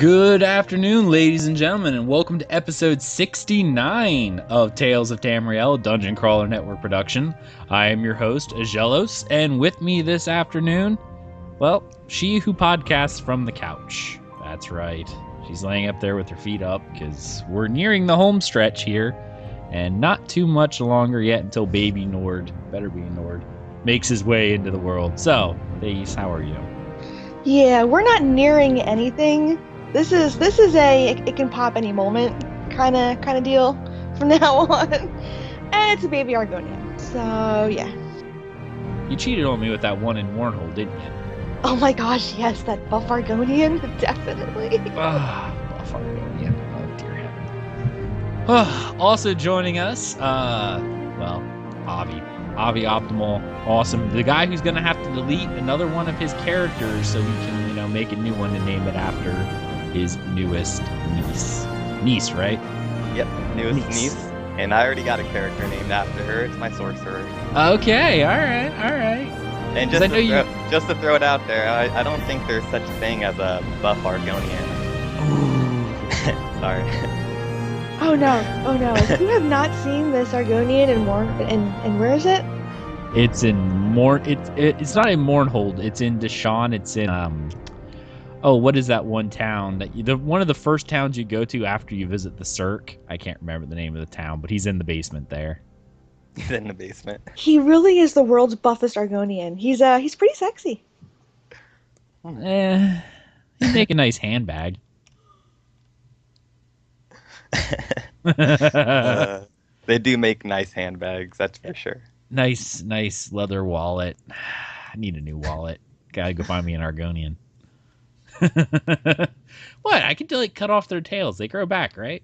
Good afternoon, ladies and gentlemen, and welcome to episode 69 of Tales of Tamriel, a Dungeon Crawler Network production. I am your host, Aggelos, and with me this afternoon, well, she who podcasts from the couch. That's right. She's laying up there with her feet up, because we're nearing the home stretch here, and not too much longer yet until baby Nord, better be Nord, makes his way into the world. So, Thais, how are you? Yeah, we're not nearing anything. This is a it can pop any moment kind of deal from now on. And it's a baby Argonian. So, yeah. You cheated on me with that one in Warnhold, didn't you? Oh my gosh, yes, that buff Argonian, definitely. Buff Argonian. Oh, dear heaven. Also joining us, Avi Optimal, awesome. The guy who's going to have to delete another one of his characters so he can, make a new one and name it after his newest niece. Niece, right? Yep, newest niece. And I already got a character named after her. It's my Sorcerer. Okay, all right. And just to throw it out there, I don't think there's such a thing as a buff Argonian. Ooh. Sorry. Oh no. If you have not seen this Argonian and where is it? It's in it's not in Mournhold, it's in Deshawn, it's in what is that one town one of the first towns you go to after you visit the Cirque? I can't remember the name of the town, but he's in the basement there. He's in the basement. He really is the world's buffest Argonian. He's pretty sexy. He'd make a nice handbag. They do make nice handbags, that's for sure. Nice leather wallet. I need a new wallet. Gotta go find me an Argonian. What? I can cut off their tails. They grow back, right?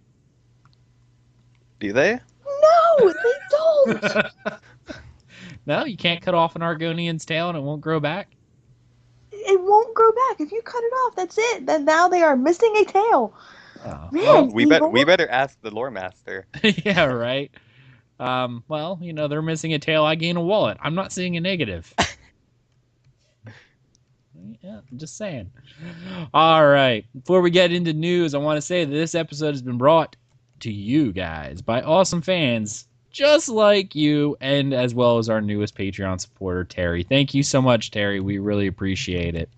Do they? No, they don't. No, you can't cut off an Argonian's tail and it won't grow back? It won't grow back. If you cut it off, that's it. Then now they are missing a tail. Oh. Man, we better ask the Loremaster. Yeah, right. They're missing a tail. I gain a wallet. I'm not seeing a negative. Yeah, I'm just saying. All right. Before we get into news, I want to say that this episode has been brought to you guys by awesome fans just like you, and as well as our newest Patreon supporter, Terry. Thank you so much, Terry. We really appreciate it.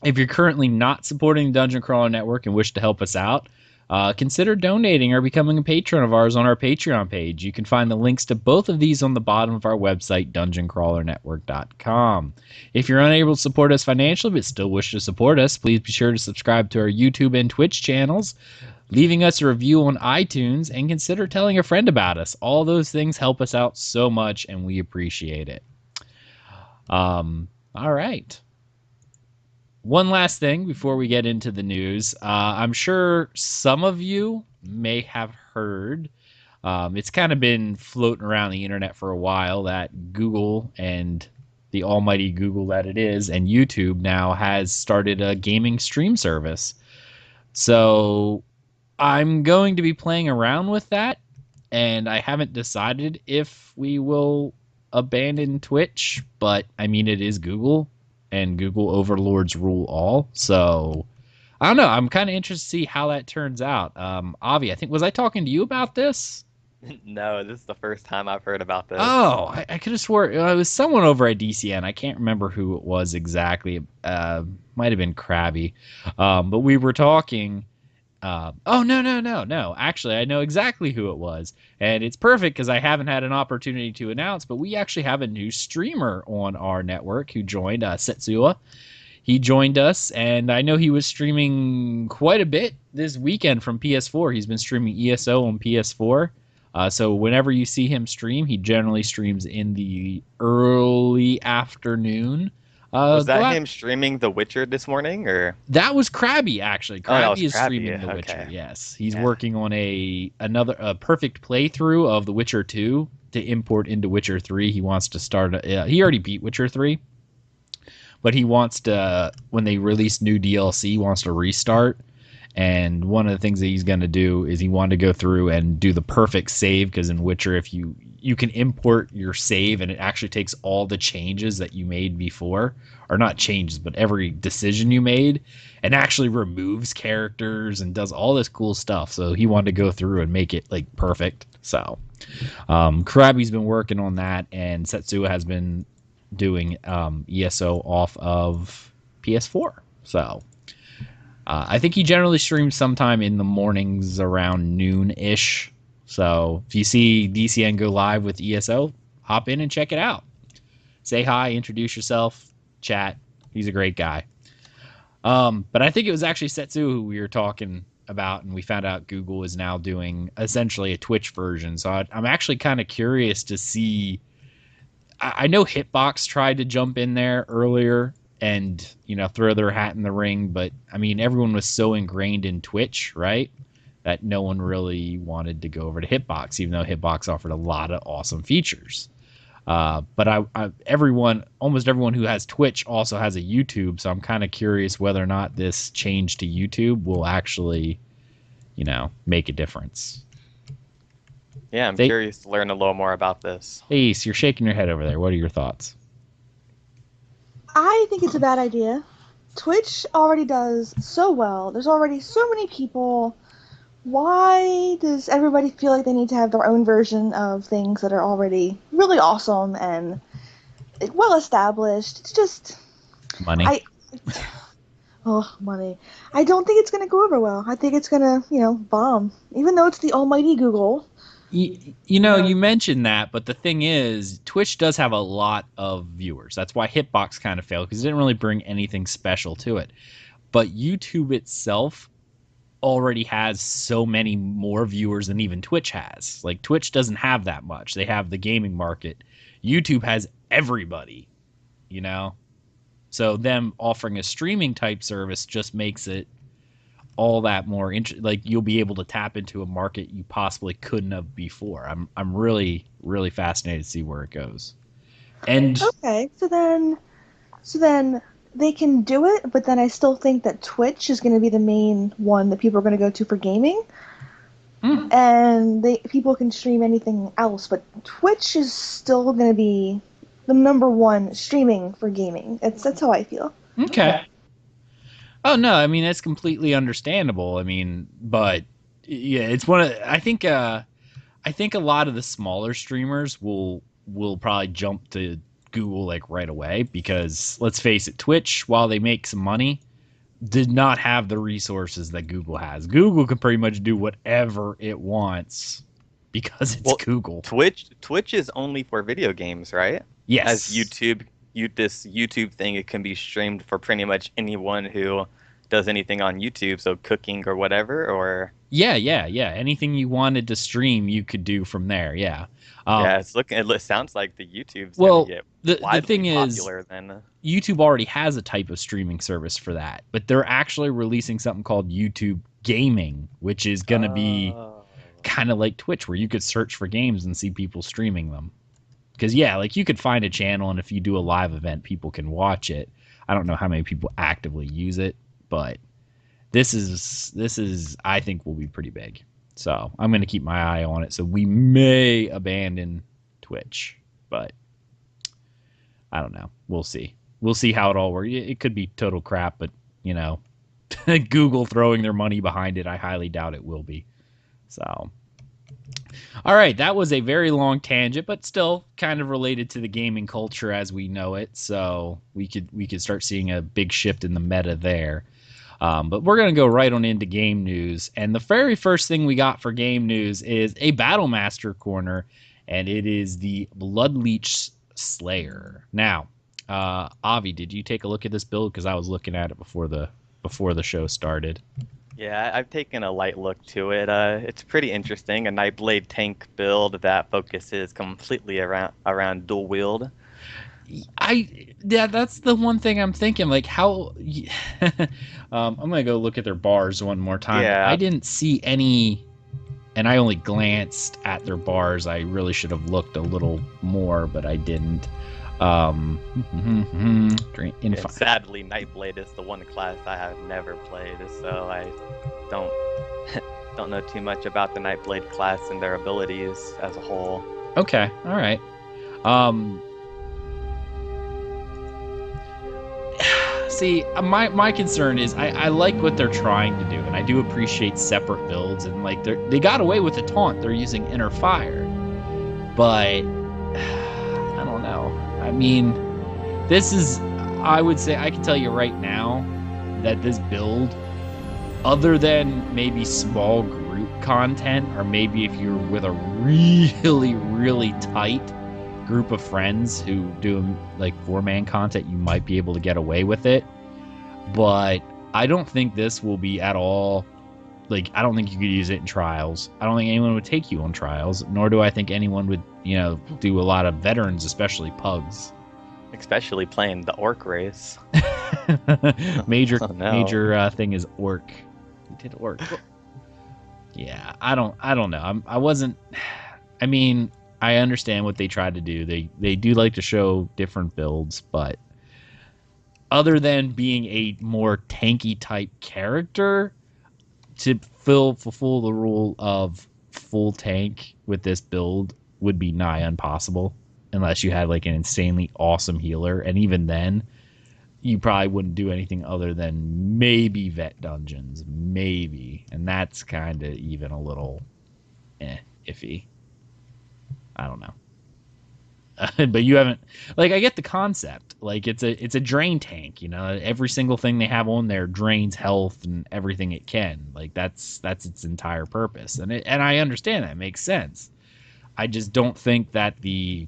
If you're currently not supporting the Dungeon Crawler Network and wish to help us out, consider donating or becoming a patron of ours on our Patreon page. You can find the links to both of these on the bottom of our website, dungeoncrawlernetwork.com. If you're unable to support us financially but still wish to support us, please be sure to subscribe to our YouTube and Twitch channels, leaving us a review on iTunes, and consider telling a friend about us. All those things help us out so much, and we appreciate it. All right. One last thing before we get into the news. I'm sure some of you may have heard, it's kind of been floating around the internet for a while, that Google, and the almighty Google that it is, and YouTube now has started a gaming stream service. So I'm going to be playing around with that, and I haven't decided if we will abandon Twitch, but it is Google. And Google overlords rule all. So, I don't know. I'm kind of interested to see how that turns out. Avi, was I talking to you about this? No, this is the first time I've heard about this. Oh, I could have swore it was someone over at DCN. I can't remember who it was exactly. Might have been Krabby. But we were talking. No. Actually, I know exactly who it was. And it's perfect because I haven't had an opportunity to announce, but we actually have a new streamer on our network who joined, Setsua. He joined us, and I know he was streaming quite a bit this weekend from PS4. He's been streaming ESO on PS4. So whenever you see him stream, he generally streams in the early afternoon. Was that him streaming The Witcher this morning, or that was Krabby? Actually, Krabby is Krabby, streaming The Witcher. Yes, he's working on a perfect playthrough of The Witcher 2 to import into Witcher 3. He wants to start. He already beat Witcher 3, but he wants to, when they release new DLC, he wants to restart. And one of the things that he's going to do is he wanted to go through and do the perfect save, because in Witcher, if you can import your save and it actually takes all the changes that you made before, or not changes, but every decision you made, and actually removes characters and does all this cool stuff. So he wanted to go through and make it like perfect. So Karabi's been working on that, and Setsuo has been doing ESO off of PS4. So I think he generally streams sometime in the mornings around noon-ish. So if you see DCN go live with ESO, hop in and check it out. Say hi, introduce yourself, chat. He's a great guy. But I think it was actually Setsu who we were talking about, and we found out Google is now doing essentially a Twitch version. So I'm actually kind of curious to see. I know Hitbox tried to jump in there earlier and, you know, throw their hat in the ring, but I mean, everyone was so ingrained in Twitch, right, that no one really wanted to go over to Hitbox, even though Hitbox offered a lot of awesome features. But almost everyone who has Twitch also has a YouTube, so I'm kind of curious whether or not this change to YouTube will actually, you know, make a difference. Yeah, I'm curious to learn a little more about this. Ace, you're shaking your head over there. What are your thoughts? I think it's a bad idea. Twitch already does so well. There's already so many people. Why does everybody feel like they need to have their own version of things that are already really awesome and well established? It's just money. Money. I don't think it's going to go over well. I think it's going to, you know, bomb. Even though it's the almighty Google. You know, you mentioned that, but the thing is, Twitch does have a lot of viewers. That's why Hitbox kind of failed, because it didn't really bring anything special to it. But YouTube itself already has so many more viewers than even Twitch has. Like, Twitch doesn't have that much. They have the gaming market. YouTube has everybody, you know? So them offering a streaming type service just makes it all that more like you'll be able to tap into a market you possibly couldn't have before. I'm really, really fascinated to see where it goes. And okay, so then they can do it, but then I still think that Twitch is going to be the main one that people are going to go to for gaming. And people can stream anything else, but Twitch is still going to be the number one streaming for gaming. That's how I feel. Okay. Oh no, I mean, that's completely understandable. I mean, but yeah, it's I think a lot of the smaller streamers will probably jump to Google like right away, because let's face it, Twitch, while they make some money, did not have the resources that Google has. Google can pretty much do whatever it wants because it's Google. Twitch is only for video games, right? Yes. As this YouTube thing, it can be streamed for pretty much anyone who does anything on YouTube, so cooking or whatever, or yeah. Anything you wanted to stream, you could do from there. Yeah. It sounds like the YouTube's well. Gonna the get thing is, popular then. YouTube already has a type of streaming service for that, but they're actually releasing something called YouTube Gaming, which is going to be kind of like Twitch, where you could search for games and see people streaming them. Because yeah, like you could find a channel, and if you do a live event, people can watch it. I don't know how many people actively use it, but this is I think will be pretty big. So I'm going to keep my eye on it. So we may abandon Twitch, but I don't know. We'll see. We'll see how it all works. It could be total crap, but you know, Google throwing their money behind it, I highly doubt it will be. So, all right, that was a very long tangent, but still kind of related to the gaming culture as we know it. So we could start seeing a big shift in the meta there. But we're going to go right on into game news. And the very first thing we got for game news is a Battlemaster corner, and it is the Bloodleech Slayer. Now, Avi, did you take a look at this build? Because I was looking at it before the show started. Yeah, I've taken a light look to it. It's pretty interesting. A Nightblade tank build that focuses completely around dual wield. That's the one thing I'm thinking, like how I'm gonna go look at their bars one more time. Yeah. I didn't see any, and I only glanced at their bars. I really should have looked a little more, but I didn't. Sadly, Nightblade is the one class I have never played, so I don't don't know too much about the Nightblade class and their abilities as a whole. Okay, all right. See, my concern is I like what they're trying to do, and I do appreciate separate builds, and like they got away with the taunt. They're using Inner Fire, but I don't know. I mean, this is, I would say, I can tell you right now that this build, other than maybe small group content, or maybe if you're with a really, really tight group of friends who do like 4-man content, you might be able to get away with it. But I don't think this will be at all, like, I don't think you could use it in trials. I don't think anyone would take you on trials, nor do I think anyone would, do a lot of veterans, especially pugs. Especially playing the orc race. major thing is orc. We did orc. Yeah, I don't know. I mean, I understand what they tried to do. They do like to show different builds, but other than being a more tanky type character, to fulfill the rule of full tank with this build would be nigh impossible, unless you had like an insanely awesome healer, and even then, you probably wouldn't do anything other than maybe vet dungeons, maybe, and that's kind of even a little iffy. I don't know. But you haven't, like, I get the concept. Like, it's a drain tank, every single thing they have on there drains health and everything it can. Like, that's its entire purpose. And I understand that. It makes sense. I just don't think that the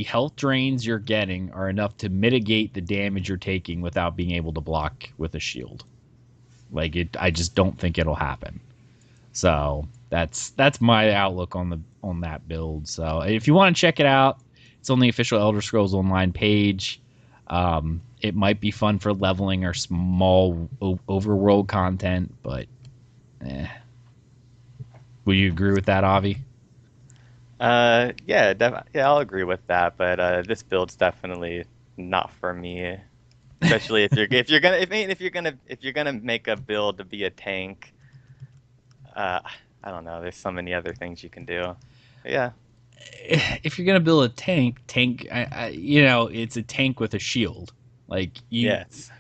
health drains you're getting are enough to mitigate the damage you're taking without being able to block with a shield. Like, I just don't think it'll happen. So that's my outlook on that build. So if you want to check it out, it's on the official Elder Scrolls Online page. It might be fun for leveling or small overworld content, but will you agree with that, Avi? Yeah, I'll agree with that. But this build's definitely not for me. Especially if you're gonna make a build to be a tank. I don't know. There's so many other things you can do. But yeah. If you're gonna build a tank, it's a tank with a shield. Like Yes.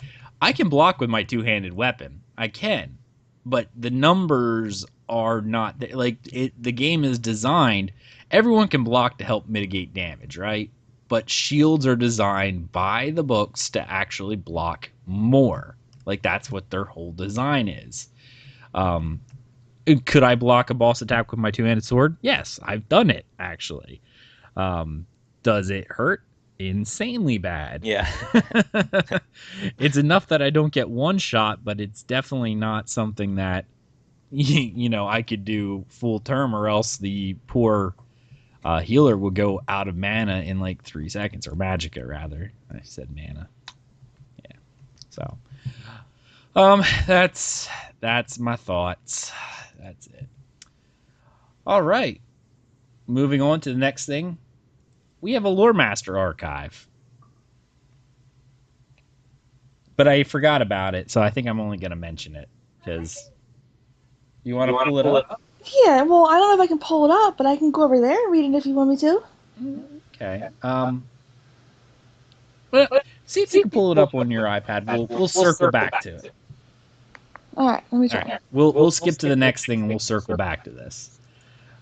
I can block with my two-handed weapon. I can, but the numbers are not like it. The game is designed. Everyone can block to help mitigate damage, right? But shields are designed by the books to actually block more. Like, that's what their whole design is. Could I block a boss attack with my two-handed sword? Yes, I've done it, actually. Does it hurt? Insanely bad. Yeah. It's enough that I don't get one shot, but it's definitely not something that I could do full term, or else the poor healer would go out of mana in like 3 seconds, or magicka rather. I said mana. Yeah. So that's my thoughts. That's it. All right. Moving on to the next thing. We have a Loremaster archive. But I forgot about it, so I think I'm only going to mention it. Because you want to pull it up? Yeah, well, I don't know if I can pull it up, but I can go over there and read it if you want me to. Okay. Well, see if you can pull it up on your iPad. We'll circle back to it. All right, let me try. Right. We'll skip to the next thing and we'll circle back to this.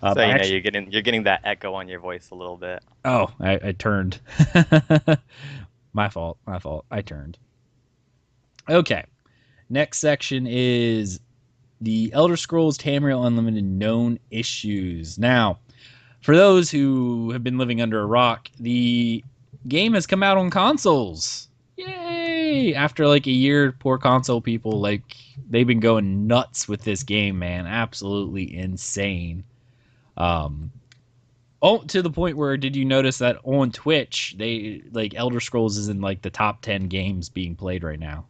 So you're getting that echo on your voice a little bit. Oh, I turned. My fault. I turned. Okay. Next section is the Elder Scrolls Tamriel Unlimited Known Issues. Now, for those who have been living under a rock, the game has come out on consoles. Yay! After like a year, poor console people, like, they've been going nuts with this game, man. Absolutely insane. To the point where, did you notice that on Twitch, they, like, Elder Scrolls is in like the top 10 games being played right now?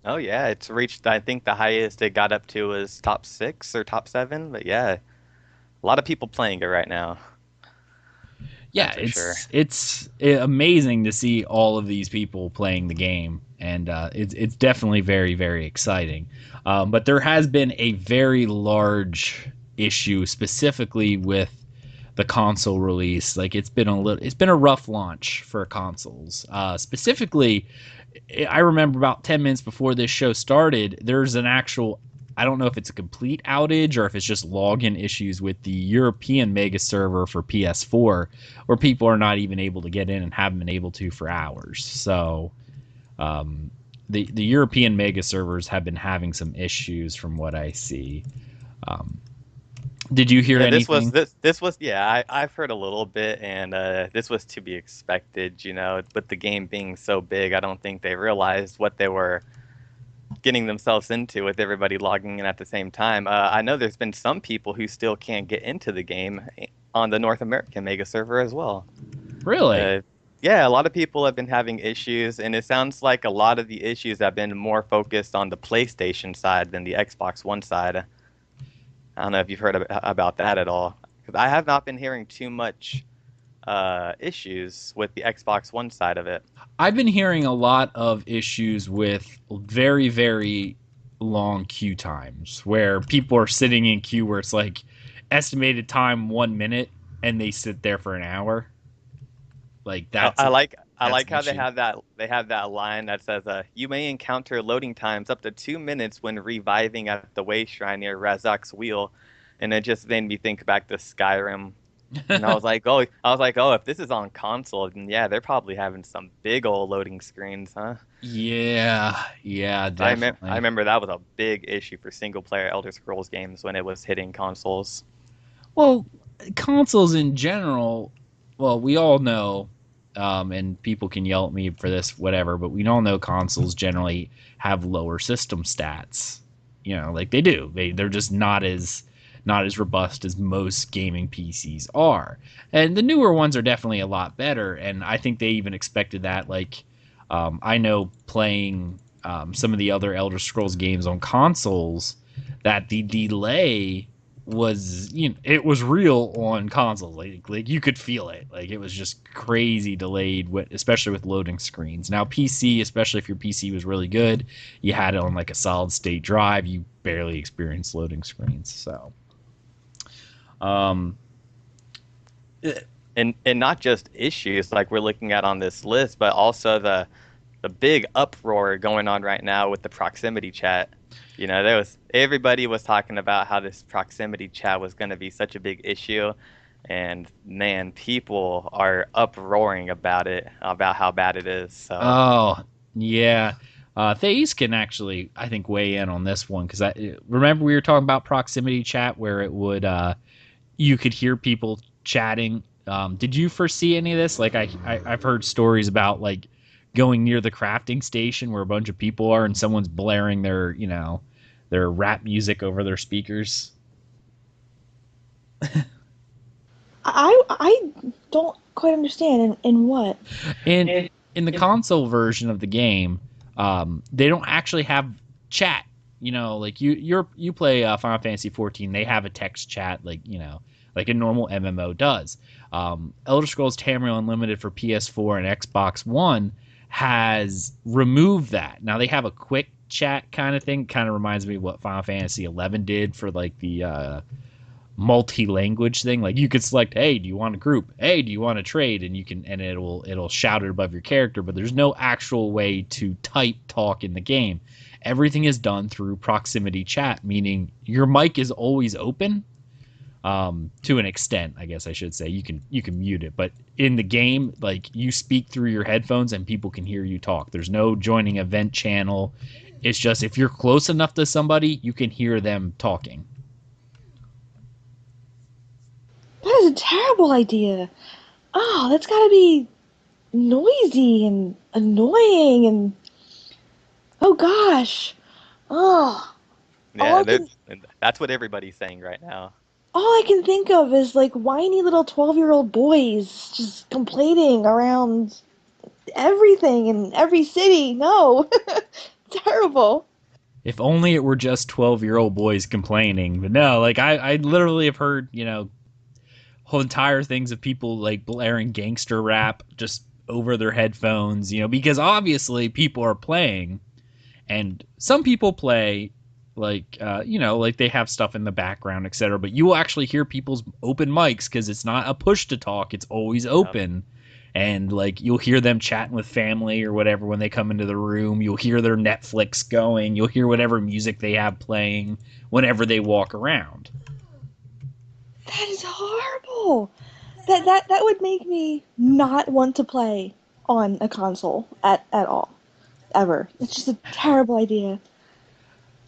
Oh yeah, it's reached, I think the highest it got up to was top 6 or top 7, but yeah, a lot of people playing it right now. Yeah, That's for sure. it's amazing to see all of these people playing the game, and it's definitely very very exciting. But there has been a very large issue specifically with the console release. Like it's been a rough launch for consoles. Specifically, I remember about 10 minutes before this show started, there's an actual, I don't know if it's a complete outage or if it's just login issues with the European mega server for PS4, where people are not even able to get in and haven't been able to for hours. So the European mega servers have been having some issues from what I see. Did you hear Yeah, anything? this was yeah, I've heard a little bit, and this was to be expected, you know, with the game being so big. I don't think they realized what they were getting themselves into with everybody logging in at the same time. I know there's been some people who still can't get into the game on the North American mega server as well. Really? Yeah, a lot of people have been having issues, and it sounds like a lot of the issues have been more focused on the PlayStation side than the Xbox One side. I don't know if you've heard about that at all, because I have not been hearing too much issues with the Xbox One side of it. I've been hearing a lot of issues with very, very long queue times where people are sitting in queue where it's like estimated time 1 minute and they sit there for an hour. Like I that's like an how issue. they have that line that says you may encounter loading times up to 2 minutes when reviving at the way shrine near Razak's wheel, and it just made me think back to Skyrim. And I was like, oh, if this is on console, then yeah, they're probably having some big old loading screens, huh? Yeah, yeah, I definitely. remember that was a big issue for single player Elder Scrolls games when it was hitting consoles. Well, consoles in general, well, we all know, and people can yell at me for this, whatever, but we all know consoles generally have lower system stats. You know, like they do. They're just not as robust as most gaming PCs are. And the newer ones are definitely a lot better. And I think they even expected that. Like, I know playing some of the other Elder Scrolls games on consoles that the delay was, you know, it was real on consoles. Like you could feel it. Like it was just crazy delayed, especially with loading screens. Now PC, especially if your PC was really good, you had it on like a solid state drive, you barely experienced loading screens. So um, And not just issues like we're looking at on this list, but also the big uproar going on right now with the proximity chat. You know, everybody was talking about how this proximity chat was going to be such a big issue, and man, people are uproaring about it, about how bad it is. So oh yeah. Thais can actually, I think, weigh in on this one because I remember we were talking about proximity chat where it would you could hear people chatting. Did you foresee any of this? Like I've heard stories about like going near the crafting station where a bunch of people are and someone's blaring their, you know, their rap music over their speakers. I don't quite understand in what. And in the console version of the game, they don't actually have chat. You know, like you play Final Fantasy 14, they have a text chat, like, you know, like a normal MMO does. Elder Scrolls Tamriel Unlimited for PS4 and Xbox One has removed that. Now they have a quick chat kind of thing. Kind of reminds me of what Final Fantasy 11 did for like the multi-language thing. Like you could select, hey, do you want a group? Hey, do you want to trade? And you can, and it'll shout it above your character. But there's no actual way to type talk in the game. Everything is done through proximity chat, meaning your mic is always open. To an extent, I guess I should say. You can mute it, but in the game, like you speak through your headphones and people can hear you talk. There's no joining event channel. It's just if you're close enough to somebody, you can hear them talking. That is a terrible idea. Oh, that's gotta be noisy and annoying and oh gosh. Oh, all yeah, I can that's what everybody's saying right now. all I can think of is like whiny little 12-year-old boys just complaining around everything in every city. No. Terrible. If only it were just 12-year-old boys complaining. But no, like I literally have heard, you know, whole entire things of people like blaring gangster rap just over their headphones, because obviously people are playing, and some people play like, like they have stuff in the background, etc. But you will actually hear people's open mics because it's not a push to talk; it's always open. And like you'll hear them chatting with family or whatever when they come into the room. You'll hear their Netflix going. You'll hear whatever music they have playing whenever they walk around. That is horrible. That would make me not want to play on a console at all. Ever. It's just a terrible idea.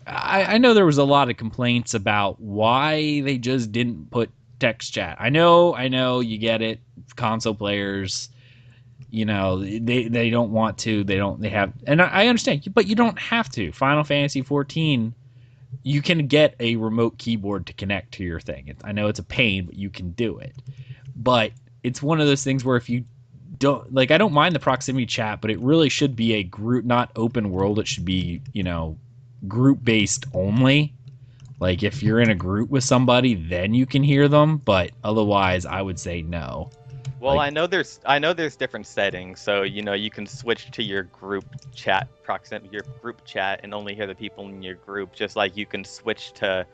I know there was a lot of complaints about why they just didn't put text chat. I know, you get it. Console players, they don't want to. They have, and I understand, but you don't have to. Final Fantasy 14, you can get a remote keyboard to connect to your thing. I know it's a pain, but you can do it. But it's one of those things where if you don't, like, I don't mind the proximity chat, but it really should be a group, not open world. It should be, group based only. Like if you're in a group with somebody, then you can hear them, but otherwise I would say no. Well, like, I know there's different settings, so you can switch to your group chat your group chat and only hear the people in your group, just like you can switch to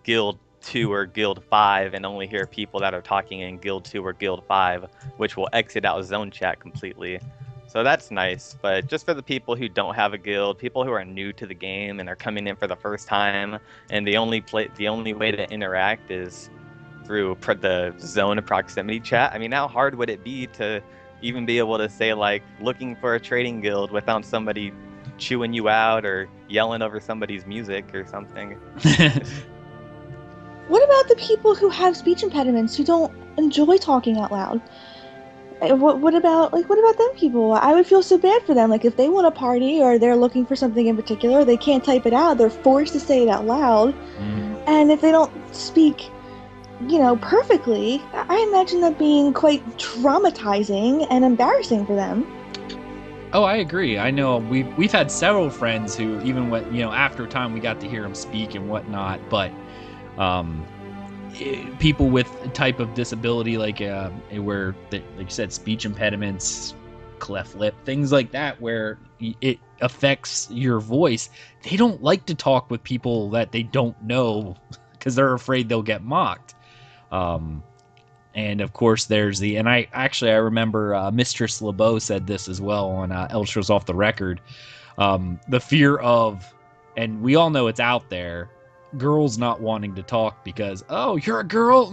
Guild 2 or Guild 5 and only hear people that are talking in Guild 2 or Guild 5, which will exit out zone chat completely. So that's nice, but just for the people who don't have a guild, people who are new to the game and are coming in for the first time, and the only way to interact is through the zone of proximity chat. I mean, how hard would it be to even be able to say, like, looking for a trading guild without somebody chewing you out or yelling over somebody's music or something? What about the people who have speech impediments who don't enjoy talking out loud? What about them people? I would feel so bad for them. Like if they want to party or they're looking for something in particular, they can't type it out. They're forced to say it out loud. And if they don't speak, perfectly, I imagine that being quite traumatizing and embarrassing for them. Oh, I agree. I know we've had several friends who even went, after a time we got to hear them speak and whatnot, but people with a type of disability like where like you said, speech impediments, cleft lip, things like that, where it affects your voice, they don't like to talk with people that they don't know because they're afraid they'll get mocked. And of course there's and I remember Mistress LeBeau said this as well on Elstra's Off the Record, the fear of, and we all know it's out there, girls not wanting to talk because, oh, you're a girl,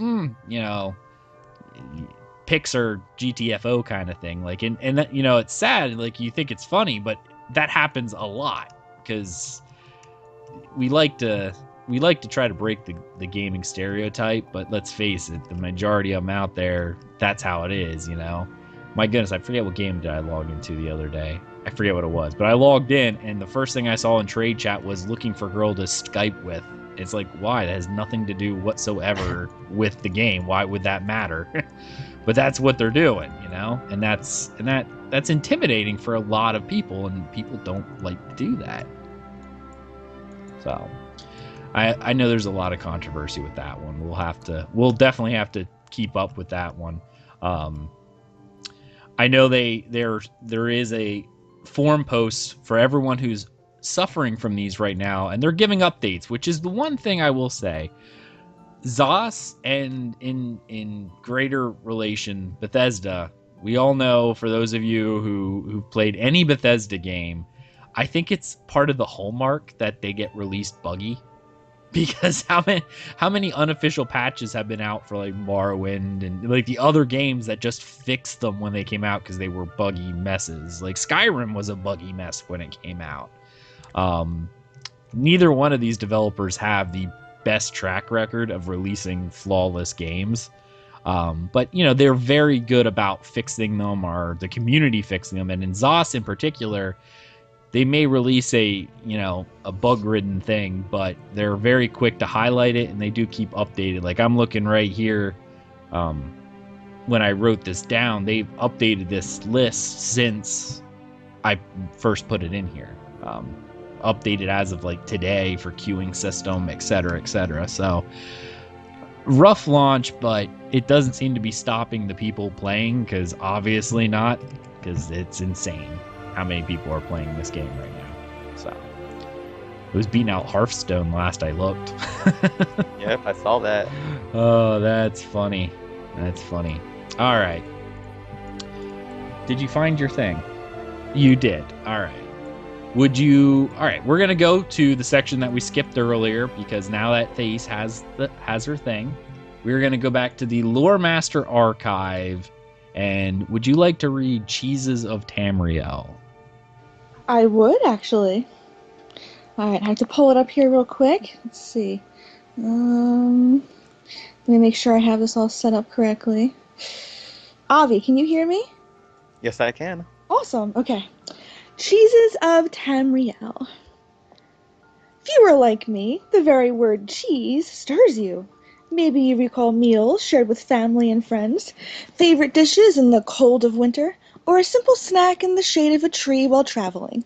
Pixar GTFO kind of thing. Like, and that, it's sad. Like, you think it's funny, but that happens a lot because we like to try to break the gaming stereotype. But let's face it, the majority of them out there, that's how it is. My goodness, I forget what game did I log into the other day. I forget what it was, but I logged in, and the first thing I saw in trade chat was looking for girl to Skype with. It's like, why? That has nothing to do whatsoever with the game. Why would that matter? But that's what they're doing, and that's intimidating for a lot of people, and people don't like to do that. So I know there's a lot of controversy with that one. We'll definitely have to keep up with that one. I know there is a forum post for everyone who's suffering from these right now, and they're giving updates, which is the one thing I will say. ZOS and in greater relation Bethesda, we all know, for those of you who've played any Bethesda game, I think it's part of the hallmark that they get released buggy, because how many unofficial patches have been out for like Morrowind and like the other games that just fixed them when they came out because they were buggy messes. Like Skyrim was a buggy mess when it came out. Neither one of these developers have the best track record of releasing flawless games. But they're very good about fixing them, or the community fixing them. And in ZOS in particular, they may release a bug-ridden thing, but they're very quick to highlight it, and they do keep updated. Like I'm looking right here, when I wrote this down, they've updated this list since I first put it in here. Updated as of like today for queuing system, etc., etc. So rough launch, but it doesn't seem to be stopping the people playing, because obviously not, because it's insane how many people are playing this game right now. So it was beating out Hearthstone last I looked. Yep, I saw that. Oh, that's funny. That's funny. All right. Did you find your thing? You did. All right. Would you... All right, we're going to go to the section that we skipped earlier, because now that Thaís has her thing, we're going to go back to the Loremaster archive. And would you like to read Cheeses of Tamriel? I would, actually. All right, I have to pull it up here real quick. Let's see. Let me make sure I have this all set up correctly. Avi, can you hear me? Yes, I can. Awesome. Okay. Cheeses of Tamriel. If you were like me, the very word cheese stirs you. Maybe you recall meals shared with family and friends, favorite dishes in the cold of winter, or a simple snack in the shade of a tree while traveling.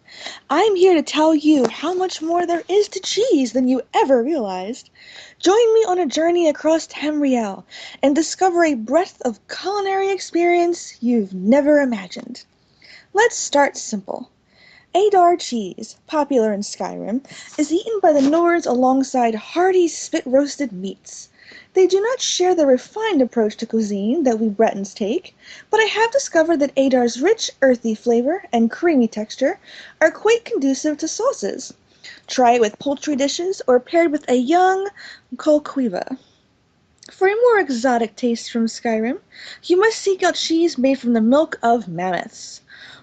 I'm here to tell you how much more there is to cheese than you ever realized. Join me on a journey across Tamriel and discover a breadth of culinary experience you've never imagined. Let's start simple. Adar cheese, popular in Skyrim, is eaten by the Nords alongside hearty spit-roasted meats. They do not share the refined approach to cuisine that we Bretons take, but I have discovered that Adar's rich, earthy flavor and creamy texture are quite conducive to sauces. Try it with poultry dishes or paired with a young colquiva. For a more exotic taste from Skyrim, you must seek out cheese made from the milk of mammoths.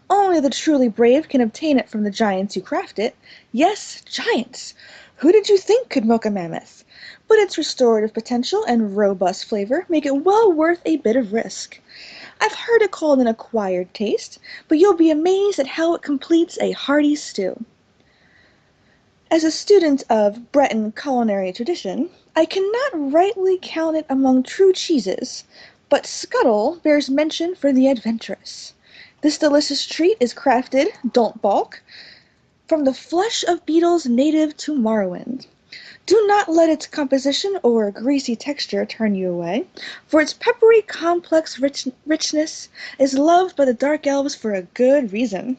Only the truly brave can obtain it from the giants who craft it. Yes, giants! Who did you think could milk a mammoth? But its restorative potential and robust flavor make it well worth a bit of risk. I've heard it called an acquired taste, but you'll be amazed at how it completes a hearty stew. As a student of Breton culinary tradition, I cannot rightly count it among true cheeses, but Scuttle bears mention for the adventurous. This delicious treat is crafted, don't balk, from the flesh of beetles native to Morrowind. Do not let its composition or greasy texture turn you away, for its peppery, complex richness is loved by the Dark Elves for a good reason.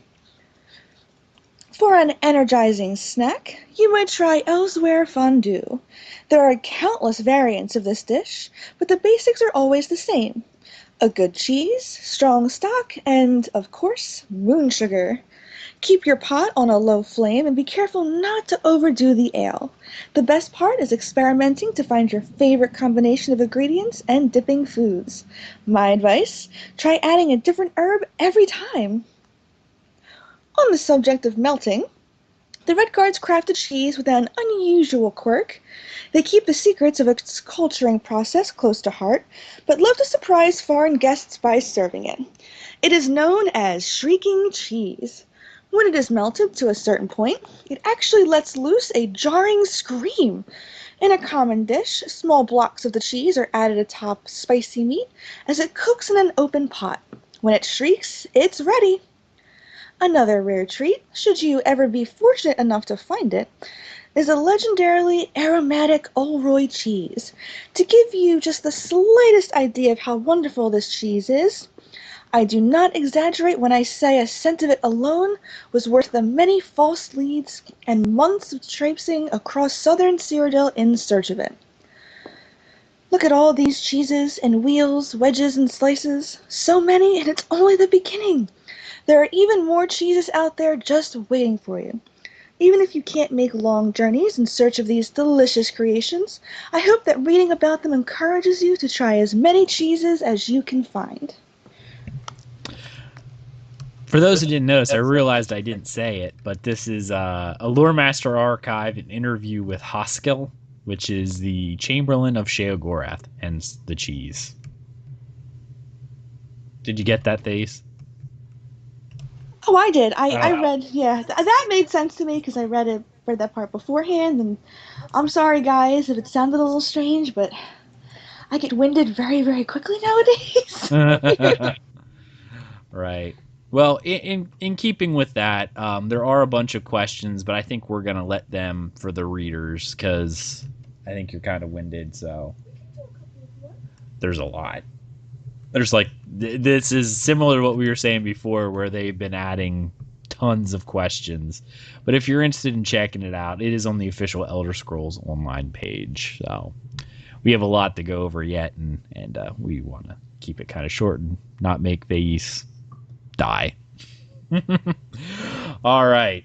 For an energizing snack, you might try Elsewhere Fondue. There are countless variants of this dish, but the basics are always the same. A good cheese, strong stock, and, of course, moon sugar. Keep your pot on a low flame and be careful not to overdo the ale. The best part is experimenting to find your favorite combination of ingredients and dipping foods. My advice, try adding a different herb every time. On the subject of melting, the Red Guards crafted cheese with an unusual quirk. They keep the secrets of its culturing process close to heart, but love to surprise foreign guests by serving it. It is known as shrieking cheese. When it is melted to a certain point, it actually lets loose a jarring scream. In a common dish, small blocks of the cheese are added atop spicy meat as it cooks in an open pot. When it shrieks, it's ready. Another rare treat, should you ever be fortunate enough to find it, is a legendarily aromatic Olroy cheese. To give you just the slightest idea of how wonderful this cheese is, I do not exaggerate when I say a scent of it alone was worth the many false leads and months of traipsing across southern Cyrodiil in search of it. Look at all these cheeses and wheels, wedges, and slices. So many, and it's only the beginning. There are even more cheeses out there just waiting for you. Even if you can't make long journeys in search of these delicious creations, I hope that reading about them encourages you to try as many cheeses as you can find. For those who didn't notice, I realized I didn't say it, but this is a Loremaster archive, an interview with Haskill, which is the Chamberlain of Sheogorath, hence the cheese. Did you get that, Thaís? Oh, I did. I read, yeah, that made sense to me because I read that part beforehand, and I'm sorry, guys, if it sounded a little strange, but I get winded very, very quickly nowadays. Right. Well, in keeping with that, there are a bunch of questions, but I think we're gonna let them for the readers because I think you're kind of winded. So there's a lot. There's like this is similar to what we were saying before, where they've been adding tons of questions. But if you're interested in checking it out, it is on the official Elder Scrolls Online page. So we have a lot to go over yet, and we want to keep it kind of short and not make these die. All right.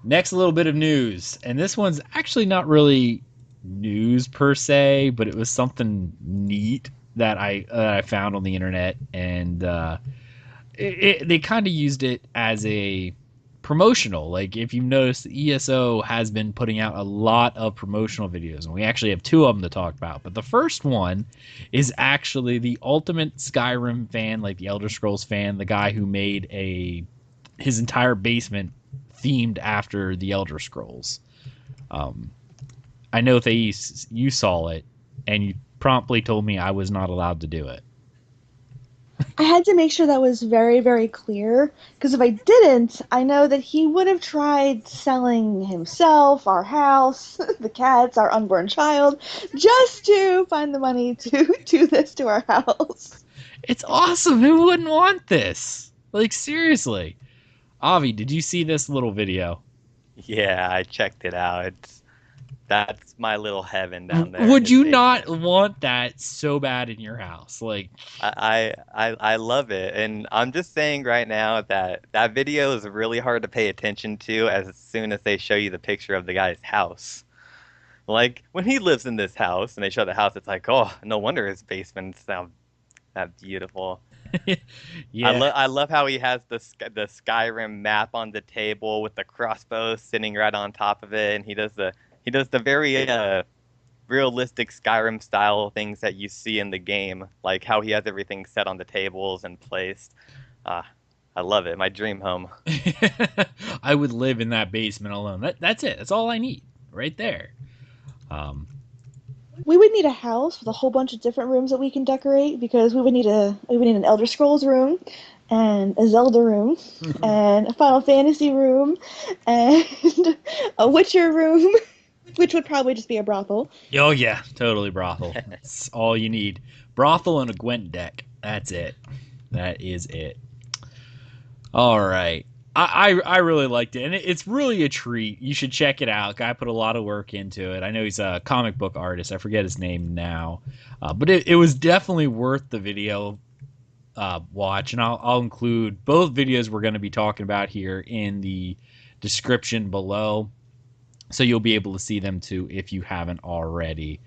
Next little bit of news, and this one's actually not really news per se, but it was something neat that I found on the internet, and they kind of used it as a promotional. Like, if you've noticed, ESO has been putting out a lot of promotional videos, and we actually have two of them to talk about. But the first one is actually the ultimate Skyrim fan, like the Elder Scrolls fan, the guy who made his entire basement themed after the Elder Scrolls. I know Thais, you saw it, and you promptly told me I was not allowed to do it. I had to make sure that was very, very clear, because if I didn't, I know that he would have tried selling himself, our house, the cats, our unborn child, just to find the money to do this to our house. It's awesome. Who wouldn't want this? Like, seriously. Avi, did you see this little video? Yeah, I checked it out. That's my little heaven down there. Would you not want that so bad in your house? Like, I love it, and I'm just saying right now that video is really hard to pay attention to as soon as they show you the picture of the guy's house. Like, when he lives in this house and they show the house, it's like, oh, no wonder his basement's that beautiful. yeah. I love how he has the Skyrim map on the table with the crossbow sitting right on top of it, and he does the very realistic Skyrim style things that you see in the game, like how he has everything set on the tables and placed. I love it. My dream home. I would live in that basement alone. That's it. That's all I need right there. We would need a house with a whole bunch of different rooms that we can decorate, because we would need an Elder Scrolls room, and a Zelda room, and a Final Fantasy room, and a Witcher room, which would probably just be a brothel. Oh yeah, totally brothel. That's all you need. Brothel and a Gwent deck. That's it. That is it. All right. I really liked it, and it's really a treat. You should check it out. Guy put a lot of work into it. I know he's a comic book artist. I forget his name now, but it was definitely worth the video watch, and I'll include both videos we're going to be talking about here in the description below, so you'll be able to see them too if you haven't already.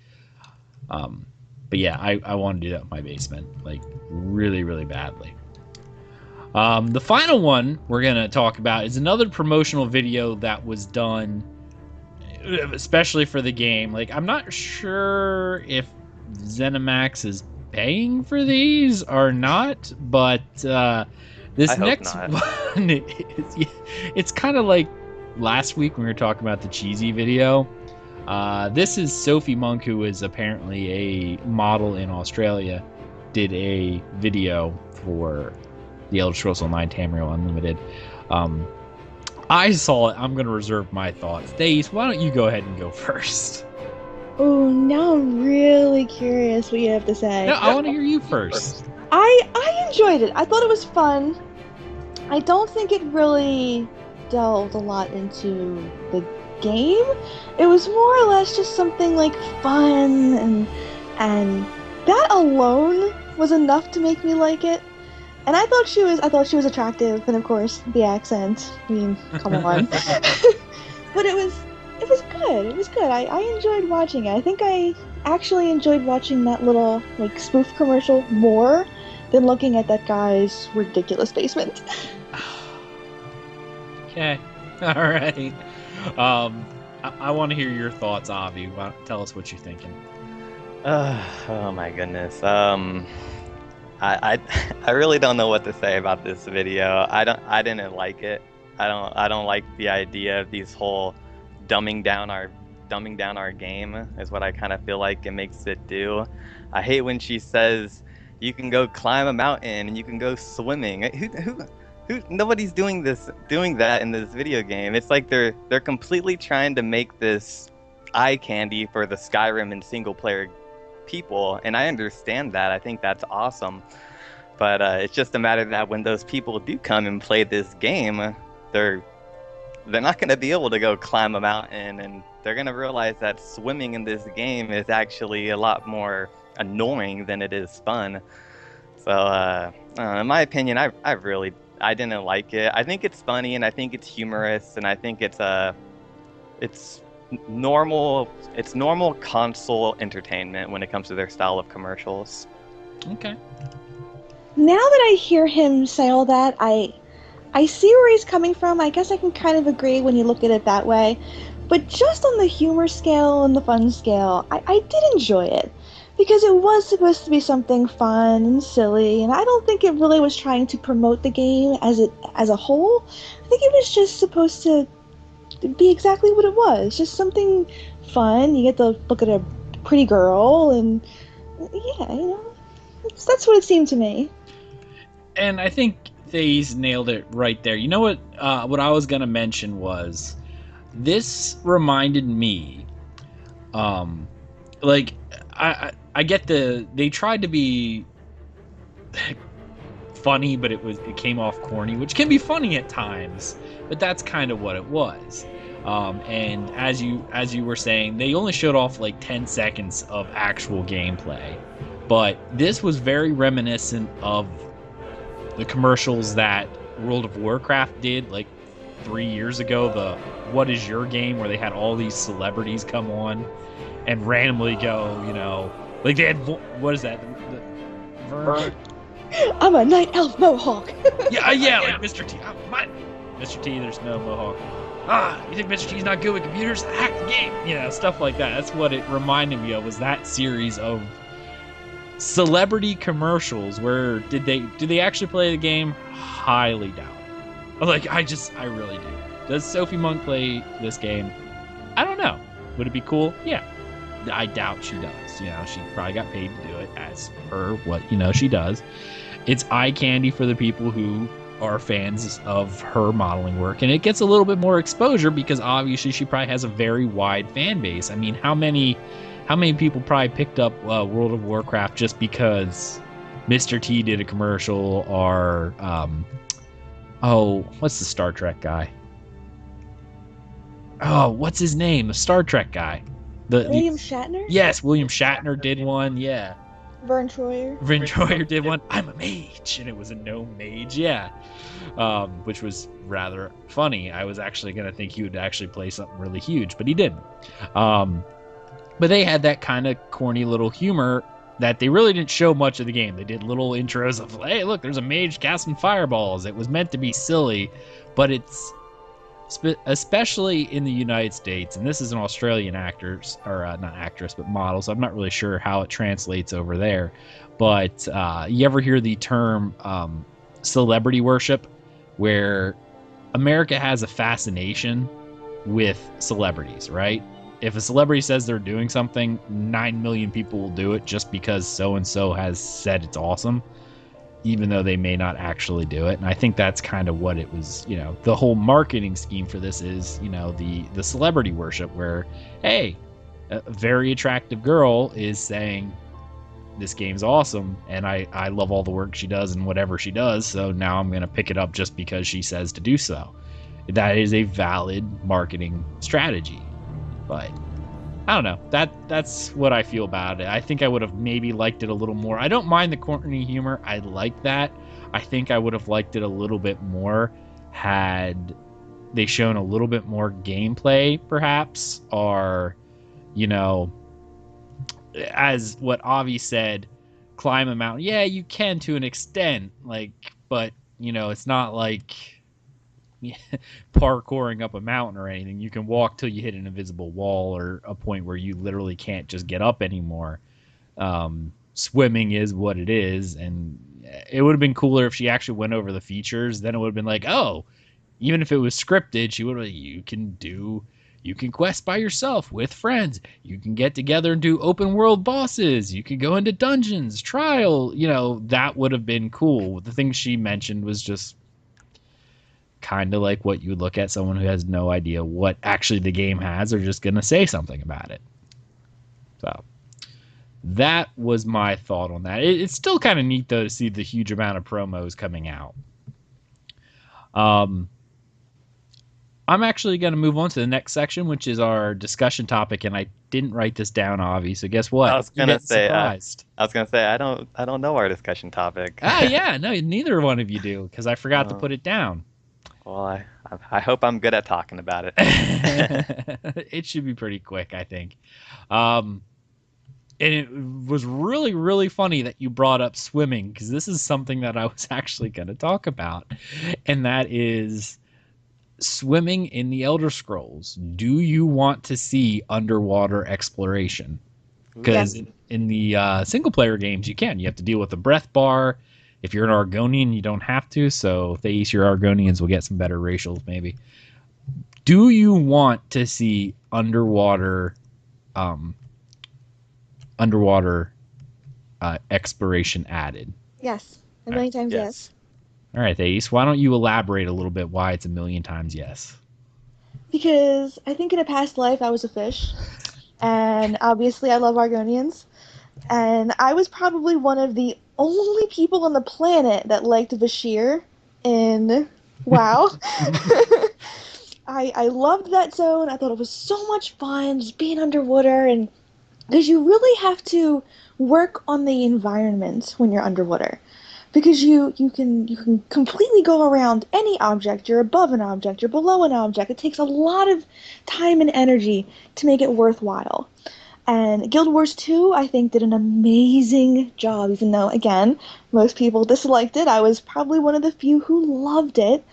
But yeah, I want to do that with my basement, like really, really badly. The final one we're going to talk about is another promotional video that was done especially for the game. Like, I'm not sure if ZeniMax is paying for these or not, but this next one, it's kind of like last week when we were talking about the cheesy video. This is Sophie Monk, who is apparently a model in Australia, did a video for the Elder Scrolls Online Tamriel Unlimited. I saw it. I'm going to reserve my thoughts. Thais, why don't you go ahead and go first? Oh, now I'm really curious what you have to say. No, I want to hear you first. I enjoyed it. I thought it was fun. I don't think it really delved a lot into the game. It was more or less just something like fun, and that alone was enough to make me like it. And I thought she was attractive, and of course the accent. I mean, come on. But it was good. It was good. I enjoyed watching it. I think I actually enjoyed watching that little like spoof commercial more than looking at that guy's ridiculous basement. Okay. All right. I want to hear your thoughts, Avi. Tell us what you're thinking. Oh my goodness. I really don't know what to say about this video. I didn't like it. I don't like the idea of these whole dumbing down our game is what I kind of feel like it makes it do. I hate when she says you can go climb a mountain and you can go swimming. Who nobody's doing that in this video game. It's like they're completely trying to make this eye candy for the Skyrim and single player people, and I understand that. I think that's awesome. But it's just a matter that when those people do come and play this game, they're not going to be able to go climb a mountain, and they're going to realize that swimming in this game is actually a lot more annoying than it is fun. So, in my opinion, I didn't like it. I think it's funny, and I think it's humorous, and I think it's normal console entertainment when it comes to their style of commercials. Okay. Now that I hear him say all that, I see where he's coming from. I guess I can kind of agree when you look at it that way. But just on the humor scale and the fun scale, I did enjoy it. Because it was supposed to be something fun and silly, and I don't think it really was trying to promote the game as a whole. I think it was just supposed to be exactly what it was. Just something fun. You get to look at a pretty girl, and yeah, that's what it seemed to me. And I think he's nailed it right there. You know what? What I was gonna mention was this reminded me, like I get they tried to be funny, but it came off corny, which can be funny at times, but that's kind of what it was. And as you were saying, they only showed off like 10 seconds of actual gameplay, but this was very reminiscent of the commercials that World of Warcraft did like 3 years ago, the What Is Your Game, where they had all these celebrities come on and randomly go, like they had, what is that? I'm a night elf mohawk. yeah, like Mr. T. Mr. T, there's no mohawk. You think Mr. T's not good with computers? Hack the game. Stuff like that. That's what it reminded me of, was that series of celebrity commercials. Where did they actually play the game? Highly doubt. Like, I really do. Does Sophie Monk play this game? I don't know. Would it be cool? Yeah. I doubt she does. She probably got paid to do it, as per what she does. It's eye candy for the people who are fans of her modeling work, and it gets a little bit more exposure because obviously she probably has a very wide fan base. I mean, how many people probably picked up World of Warcraft just because Mr. T did a commercial, or what's the Star Trek guy? Oh, what's his name? The Star Trek guy. William Shatner? Yes, William Shatner did one, yeah. Vern Troyer did one. I'm a mage, and it was a gnome mage, yeah. Which was rather funny. I was actually going to think he would actually play something really huge, but he didn't. But they had that kind of corny little humor that they really didn't show much of the game. They did little intros of, hey, look, there's a mage casting fireballs. It was meant to be silly, but it's especially in the United States, and this is an Australian actors, or not actress, but model, so I'm not really sure how it translates over there. But you ever hear the term celebrity worship, where America has a fascination with celebrities, right? If a celebrity says they're doing something, 9 million people will do it just because so-and-so has said it's awesome, even though they may not actually do it. And I think that's kind of what it was, the whole marketing scheme for this is, the celebrity worship, where, hey, a very attractive girl is saying this game's awesome, and I love all the work she does and whatever she does, so now I'm going to pick it up just because she says to do so. That is a valid marketing strategy. But I don't know. That's what I feel about it. I think I would have maybe liked it a little more. I don't mind the corny humor. I like that. I think I would have liked it a little bit more had they shown a little bit more gameplay, perhaps, or, as what Avi said, climb a mountain. Yeah, you can to an extent, but it's not like parkouring up a mountain or anything. You can walk till you hit an invisible wall, or a point where you literally can't just get up anymore. Swimming is what it is, and it would have been cooler if she actually went over the features. Then it would have been like, oh, even if it was scripted, she would have, you can quest by yourself with friends, you can get together and do open world bosses, you can go into dungeons, trial, that would have been cool. The thing she mentioned was just kind of like what you would look at someone who has no idea what actually the game has, or just going to say something about it. So That was my thought on that. It's still kind of neat though to see the huge amount of promos coming out. I'm actually going to move on to the next section, which is our discussion topic, and I didn't write this down, Avi. So guess what? I was gonna say, surprised. I don't know our discussion topic. Yeah, no, neither one of you do, because I forgot to put it down. Well, I hope I'm good at talking about it. It should be pretty quick, I think. And it was really, really funny that you brought up swimming, because this is something that I was actually going to talk about, and that is swimming in the Elder Scrolls. Do you want to see underwater exploration? Because in the single player games, you can. You have to deal with the breath bar. If you're an Argonian, you don't have to. So Thais, your Argonians will get some better racials, maybe. Do you want to see underwater exploration added? Yes. A million times yes. All right, Thais, why don't you elaborate a little bit why it's a million times yes? Because I think in a past life I was a fish, and obviously I love Argonians, and I was probably one of the only people on the planet that liked Vashir in WoW. I loved that zone. I thought it was so much fun just being underwater, and because you really have to work on the environment when you're underwater. Because you can completely go around any object. You're above an object. You're below an object. It takes a lot of time and energy to make it worthwhile. And Guild Wars 2, I think, did an amazing job. Even though, again, most people disliked it, I was probably one of the few who loved it.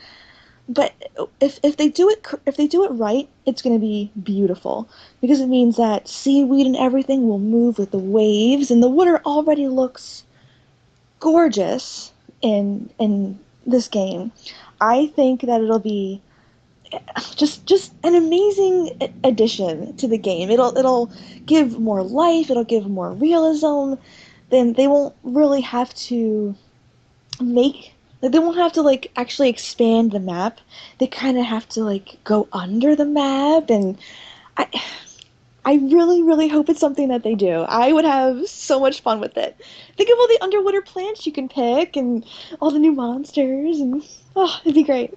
But if they do it right, it's going to be beautiful, because it means that seaweed and everything will move with the waves, and the water already looks gorgeous in this game. I think that it'll be just an amazing addition to the game. It'll give more life, it'll give more realism. Then they won't really have to like actually expand the map. They kind of have to like go under the map, and I really, really hope it's something that they do. I would have so much fun with it. Think of all the underwater plants you can pick and all the new monsters, and it'd be great.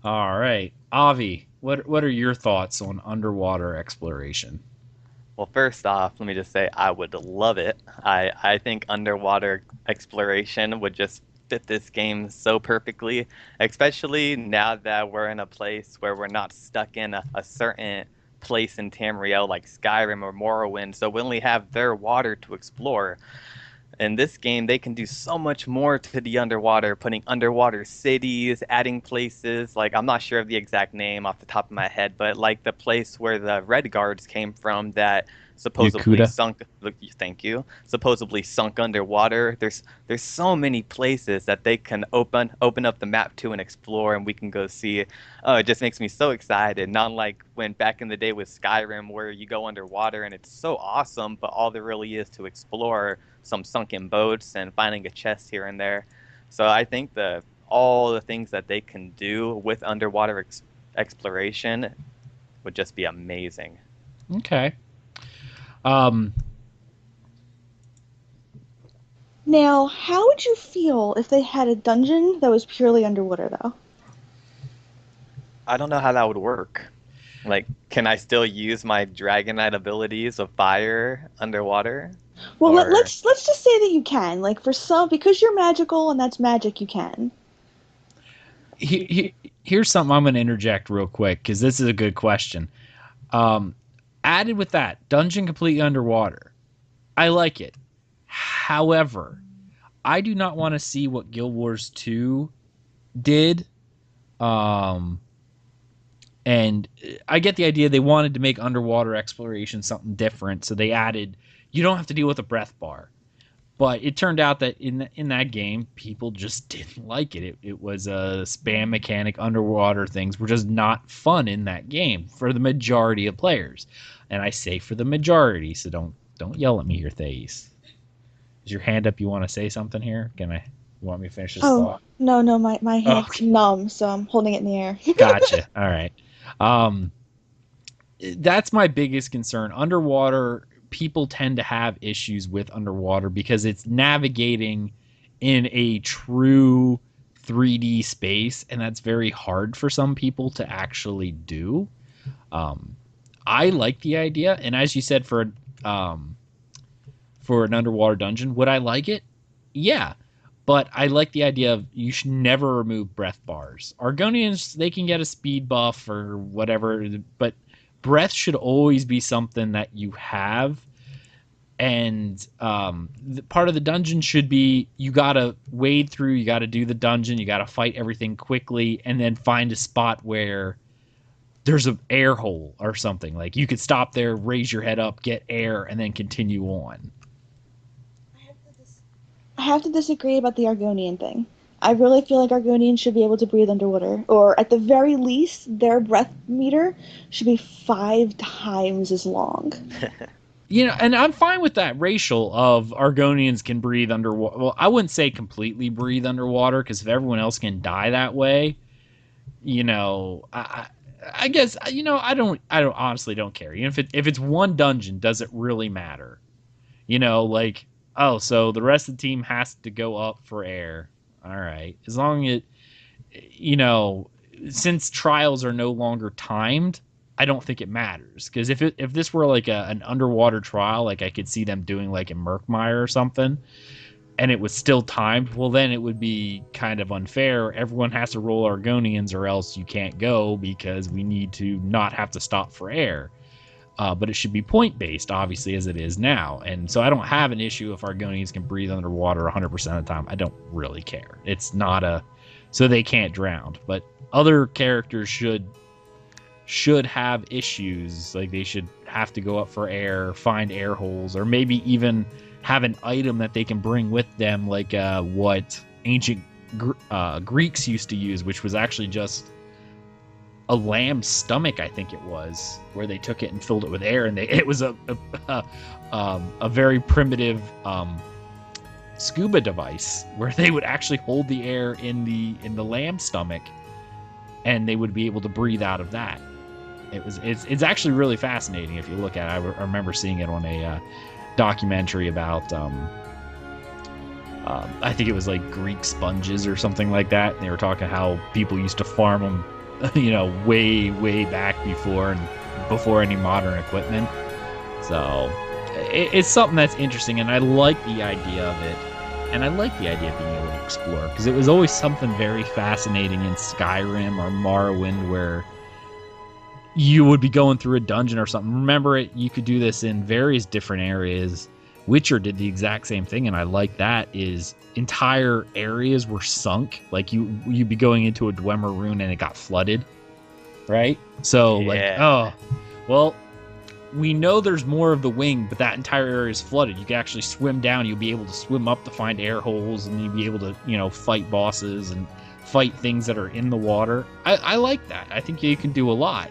All right, Avi, what are your thoughts on underwater exploration? Well, first off, let me just say I would love it. I think underwater exploration would just fit this game so perfectly, especially now that we're in a place where we're not stuck in a certain place in Tamriel like Skyrim or Morrowind, so we only have their water to explore. In this game, they can do so much more to the underwater, putting underwater cities, adding places. Like, I'm not sure of the exact name off the top of my head, but like the place where the Red Guards came from that supposedly Yakuta? sunk. Thank you. Supposedly sunk underwater. There's so many places that they can open up the map to and explore, and we can go see. Oh, it just makes me so excited. Not like when back in the day with Skyrim, where you go underwater and it's so awesome, but all there really is to explore some sunken boats and finding a chest here and there. So I think all the things that they can do with underwater exploration would just be amazing. Okay. Now, how would you feel if they had a dungeon that was purely underwater, though? I don't know how that would work. Like, can I still use my Dragonite abilities of fire underwater? Well, let's just say that you can. Like, for some, because you're magical and that's magic, you can. Here's something I'm going to interject real quick, because this is a good question. Added with that, dungeon completely underwater. I like it. However, I do not want to see what Guild Wars 2 did. And I get the idea they wanted to make underwater exploration something different, so they added, you don't have to deal with a breath bar. But it turned out that in that game, people just didn't like it. It was a spam mechanic. Underwater things were just not fun in that game for the majority of players. And I say for the majority, so don't yell at me here, Thais. Is your hand up? You want to say something here? You want me to finish this thought? No, my hand's numb, so I'm holding it in the air. Gotcha. All right. That's my biggest concern. Underwater people tend to have issues with underwater because it's navigating in a true 3D space, and that's very hard for some people to actually do. I like the idea, and as you said, for an underwater dungeon, would I like it? Yeah, but I like the idea of you should never remove breath bars. Argonians, they can get a speed buff or whatever, but breath should always be something that you have. And part of the dungeon should be you gotta wade through, you gotta do the dungeon, you gotta fight everything quickly, and then find a spot where there's an air hole or something. Like you could stop there, raise your head up, get air, and then continue on. I have to disagree about the Argonian thing. I really feel like Argonians should be able to breathe underwater, or at the very least, their breath meter should be 5 times as long. And I'm fine with that racial of Argonians can breathe underwater. Well, I wouldn't say completely breathe underwater, because if everyone else can die that way, I guess, I don't honestly don't care. If it's one dungeon, does it really matter? Like, oh, so the rest of the team has to go up for air. All right. As long as since trials are no longer timed, I don't think it matters. Because if this were like an underwater trial, like I could see them doing like in Murkmire or something, and it was still timed, well, then it would be kind of unfair. Everyone has to roll Argonians or else you can't go, because we need to not have to stop for air. But it should be point-based, obviously, as it is now. And so I don't have an issue if Argonians can breathe underwater 100% of the time. I don't really care. It's not so they can't drown. But other characters should have issues. Like they should have to go up for air, find air holes, or maybe even have an item that they can bring with them, like what ancient Greeks used to use, which was actually just a lamb's stomach, I think it was, where they took it and filled it with air, and it was a very primitive scuba device where they would actually hold the air in the lamb's stomach, and they would be able to breathe out of that. It's actually really fascinating if you look at it. I remember seeing it on a documentary about I think it was like Greek sponges or something like that. And they were talking how people used to farm them way back before any modern equipment. So it's something that's interesting, and I like the idea of it, and I like the idea of being able to explore, because it was always something very fascinating in Skyrim or Morrowind where you would be going through a dungeon or something. Remember, you could do this in various different areas. Witcher did the exact same thing, and I like that, is entire areas were sunk. Like you'd be going into a Dwemer rune and it got flooded, right? So like, oh, well, we know there's more of the wing, but that entire area is flooded. You can actually swim down. You'll be able to swim up to find air holes, and you'll be able to, fight bosses and fight things that are in the water. I like that. I think you can do a lot.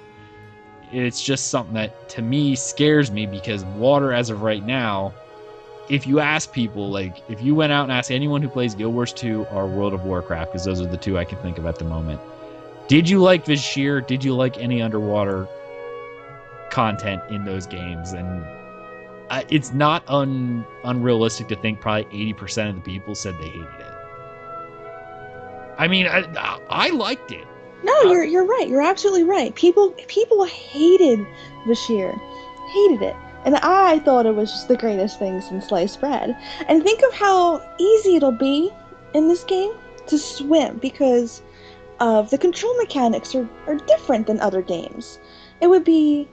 It's just something that, to me, scares me, because water, as of right now, if you ask people, like, if you went out and asked anyone who plays Guild Wars 2 or World of Warcraft, because those are the two I can think of at the moment, did you like Vashj'ir? Did you like any underwater content in those games? And it's not unrealistic to think probably 80% of the people said they hated it. I mean, I liked it. No, you're right. You're absolutely right. People hated Vashj'ir, hated it, and I thought it was just the greatest thing since sliced bread. And think of how easy it'll be in this game to swim, because of the control mechanics are different than other games. It would be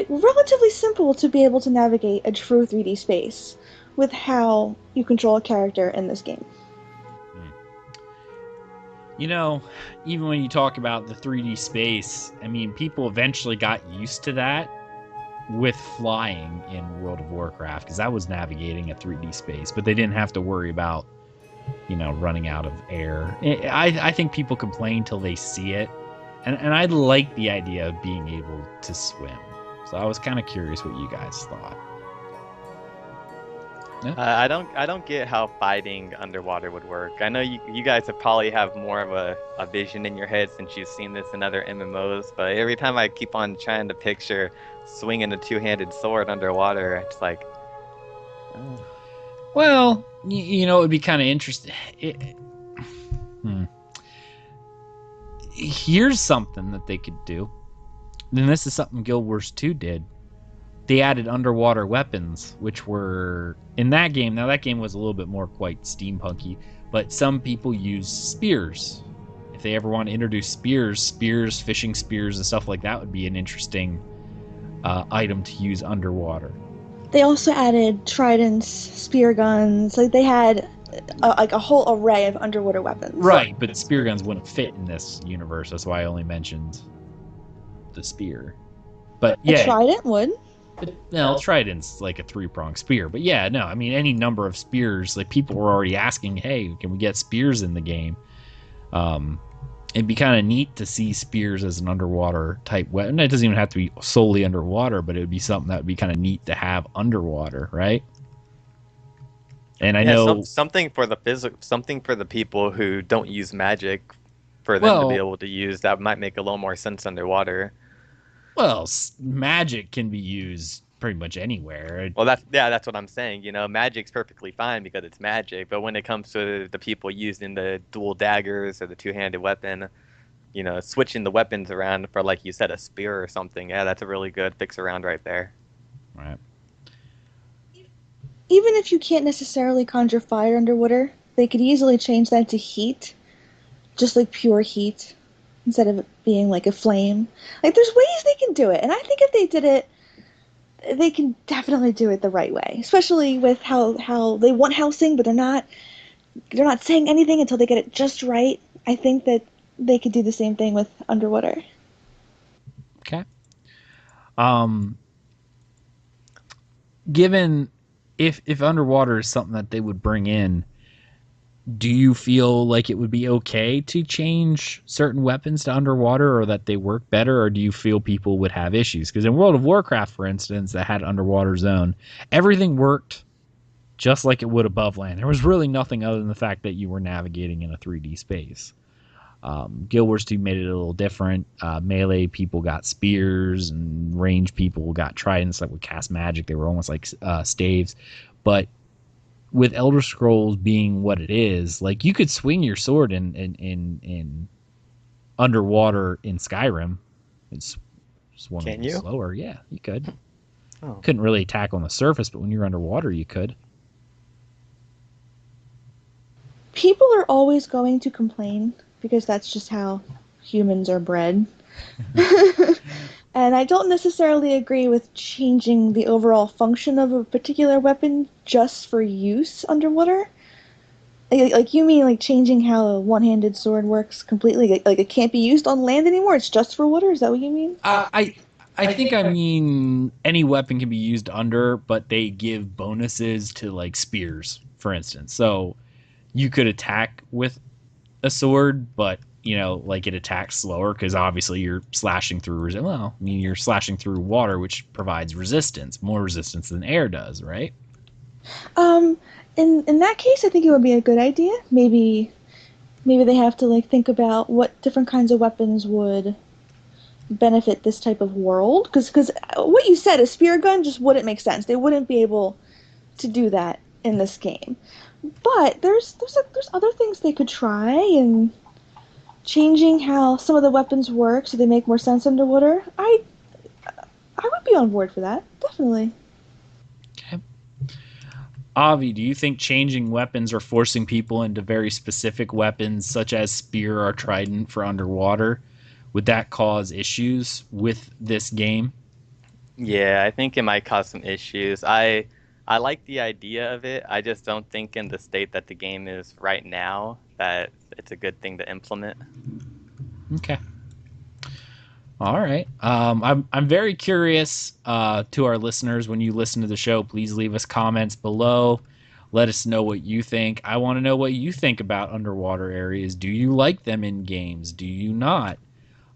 relatively simple to be able to navigate a true 3D space with how you control a character in this game. Even when you talk about the 3D space, I mean, people eventually got used to that with flying in World of Warcraft, because that was navigating a 3D space, but they didn't have to worry about, running out of air. I think people complain till they see it, and I like the idea of being able to swim. So I was kind of curious what you guys thought. Yeah. I don't get how fighting underwater would work. I know you guys have probably have more of a vision in your head since you've seen this in other MMOs, but every time I keep on trying to picture swinging a two-handed sword underwater, it's like, oh. Well, it would be kind of interesting. Hmm. Here's something that they could do. And this is something Guild Wars 2 did. They added underwater weapons, which were in that game. Now, that game was a little bit more quite steampunky, but some people use spears. If they ever want to introduce spears, fishing spears, and stuff like that would be an interesting item to use underwater. They also added tridents, spear guns. Like they had a whole array of underwater weapons. Right, but spear guns wouldn't fit in this universe. That's why I only mentioned the spear. But yeah, a trident would. Trident's like a 3-pronged spear. But yeah, no, I mean any number of spears. Like people were already asking, hey, can we get spears in the game? It'd be kind of neat to see spears as an underwater type weapon. It doesn't even have to be solely underwater, but it would be something that would be kind of neat to have underwater, right? And I know something for the people who don't use magic, for them to be able to use that might make a little more sense underwater. Well, magic can be used pretty much anywhere. Well, that's what I'm saying. Magic's perfectly fine because it's magic. But when it comes to the people using the dual daggers or the two-handed weapon, switching the weapons around for, like you said, a spear or something, yeah, that's a really good fix around right there. Right. Even if you can't necessarily conjure fire underwater, they could easily change that to heat, just like pure heat, instead of it being like a flame. Like there's ways they can do it, and I think if they did it, they can definitely do it the right way. Especially with how they want housing, but they're not saying anything until they get it just right. I think that they could do the same thing with underwater. Okay. Given if underwater is something that they would bring in, do you feel like it would be okay to change certain weapons to underwater, or that they work better, or do you feel people would have issues? Because in World of Warcraft, for instance, that had underwater zone, everything worked just like it would above land. There was really nothing other than the fact that you were navigating in a 3D space. Guild Wars 2 made it a little different. Melee people got spears, and range people got tridents that would cast magic. They were almost like staves. But with Elder Scrolls being what it is, like you could swing your sword in underwater in Skyrim. It's one of the slower. Yeah, you could. Oh. Couldn't really attack on the surface, but when you're underwater, you could. People are always going to complain because that's just how humans are bred. And I don't necessarily agree with changing the overall function of a particular weapon just for use underwater. Like you mean like changing how a one-handed sword works completely? Like it can't be used on land anymore? It's just for water? Is that what you mean? I think I mean any weapon can be used under, but they give bonuses to like spears, for instance. So you could attack with a sword, but like it attacks slower because obviously you're slashing through. Well, I mean you're slashing through water, which provides resistance, more resistance than air does, right? In that case, I think it would be a good idea. Maybe they have to like think about what different kinds of weapons would benefit this type of world. Because what you said, a spear gun just wouldn't make sense. They wouldn't be able to do that in this game. But there's other things they could try, and changing how some of the weapons work so they make more sense underwater. I would be on board for that, definitely. Okay. Avi, do you think changing weapons or forcing people into very specific weapons, such as spear or trident for underwater, would that cause issues with this game? Yeah, I think it might cause some issues. I like the idea of it. I just don't think in the state that the game is right now that it's a good thing to implement. Okay. All right. I'm very curious to our listeners. When you listen to the show, please leave us comments below. Let us know what you think. I want to know what you think about underwater areas. Do you like them in games? Do you not?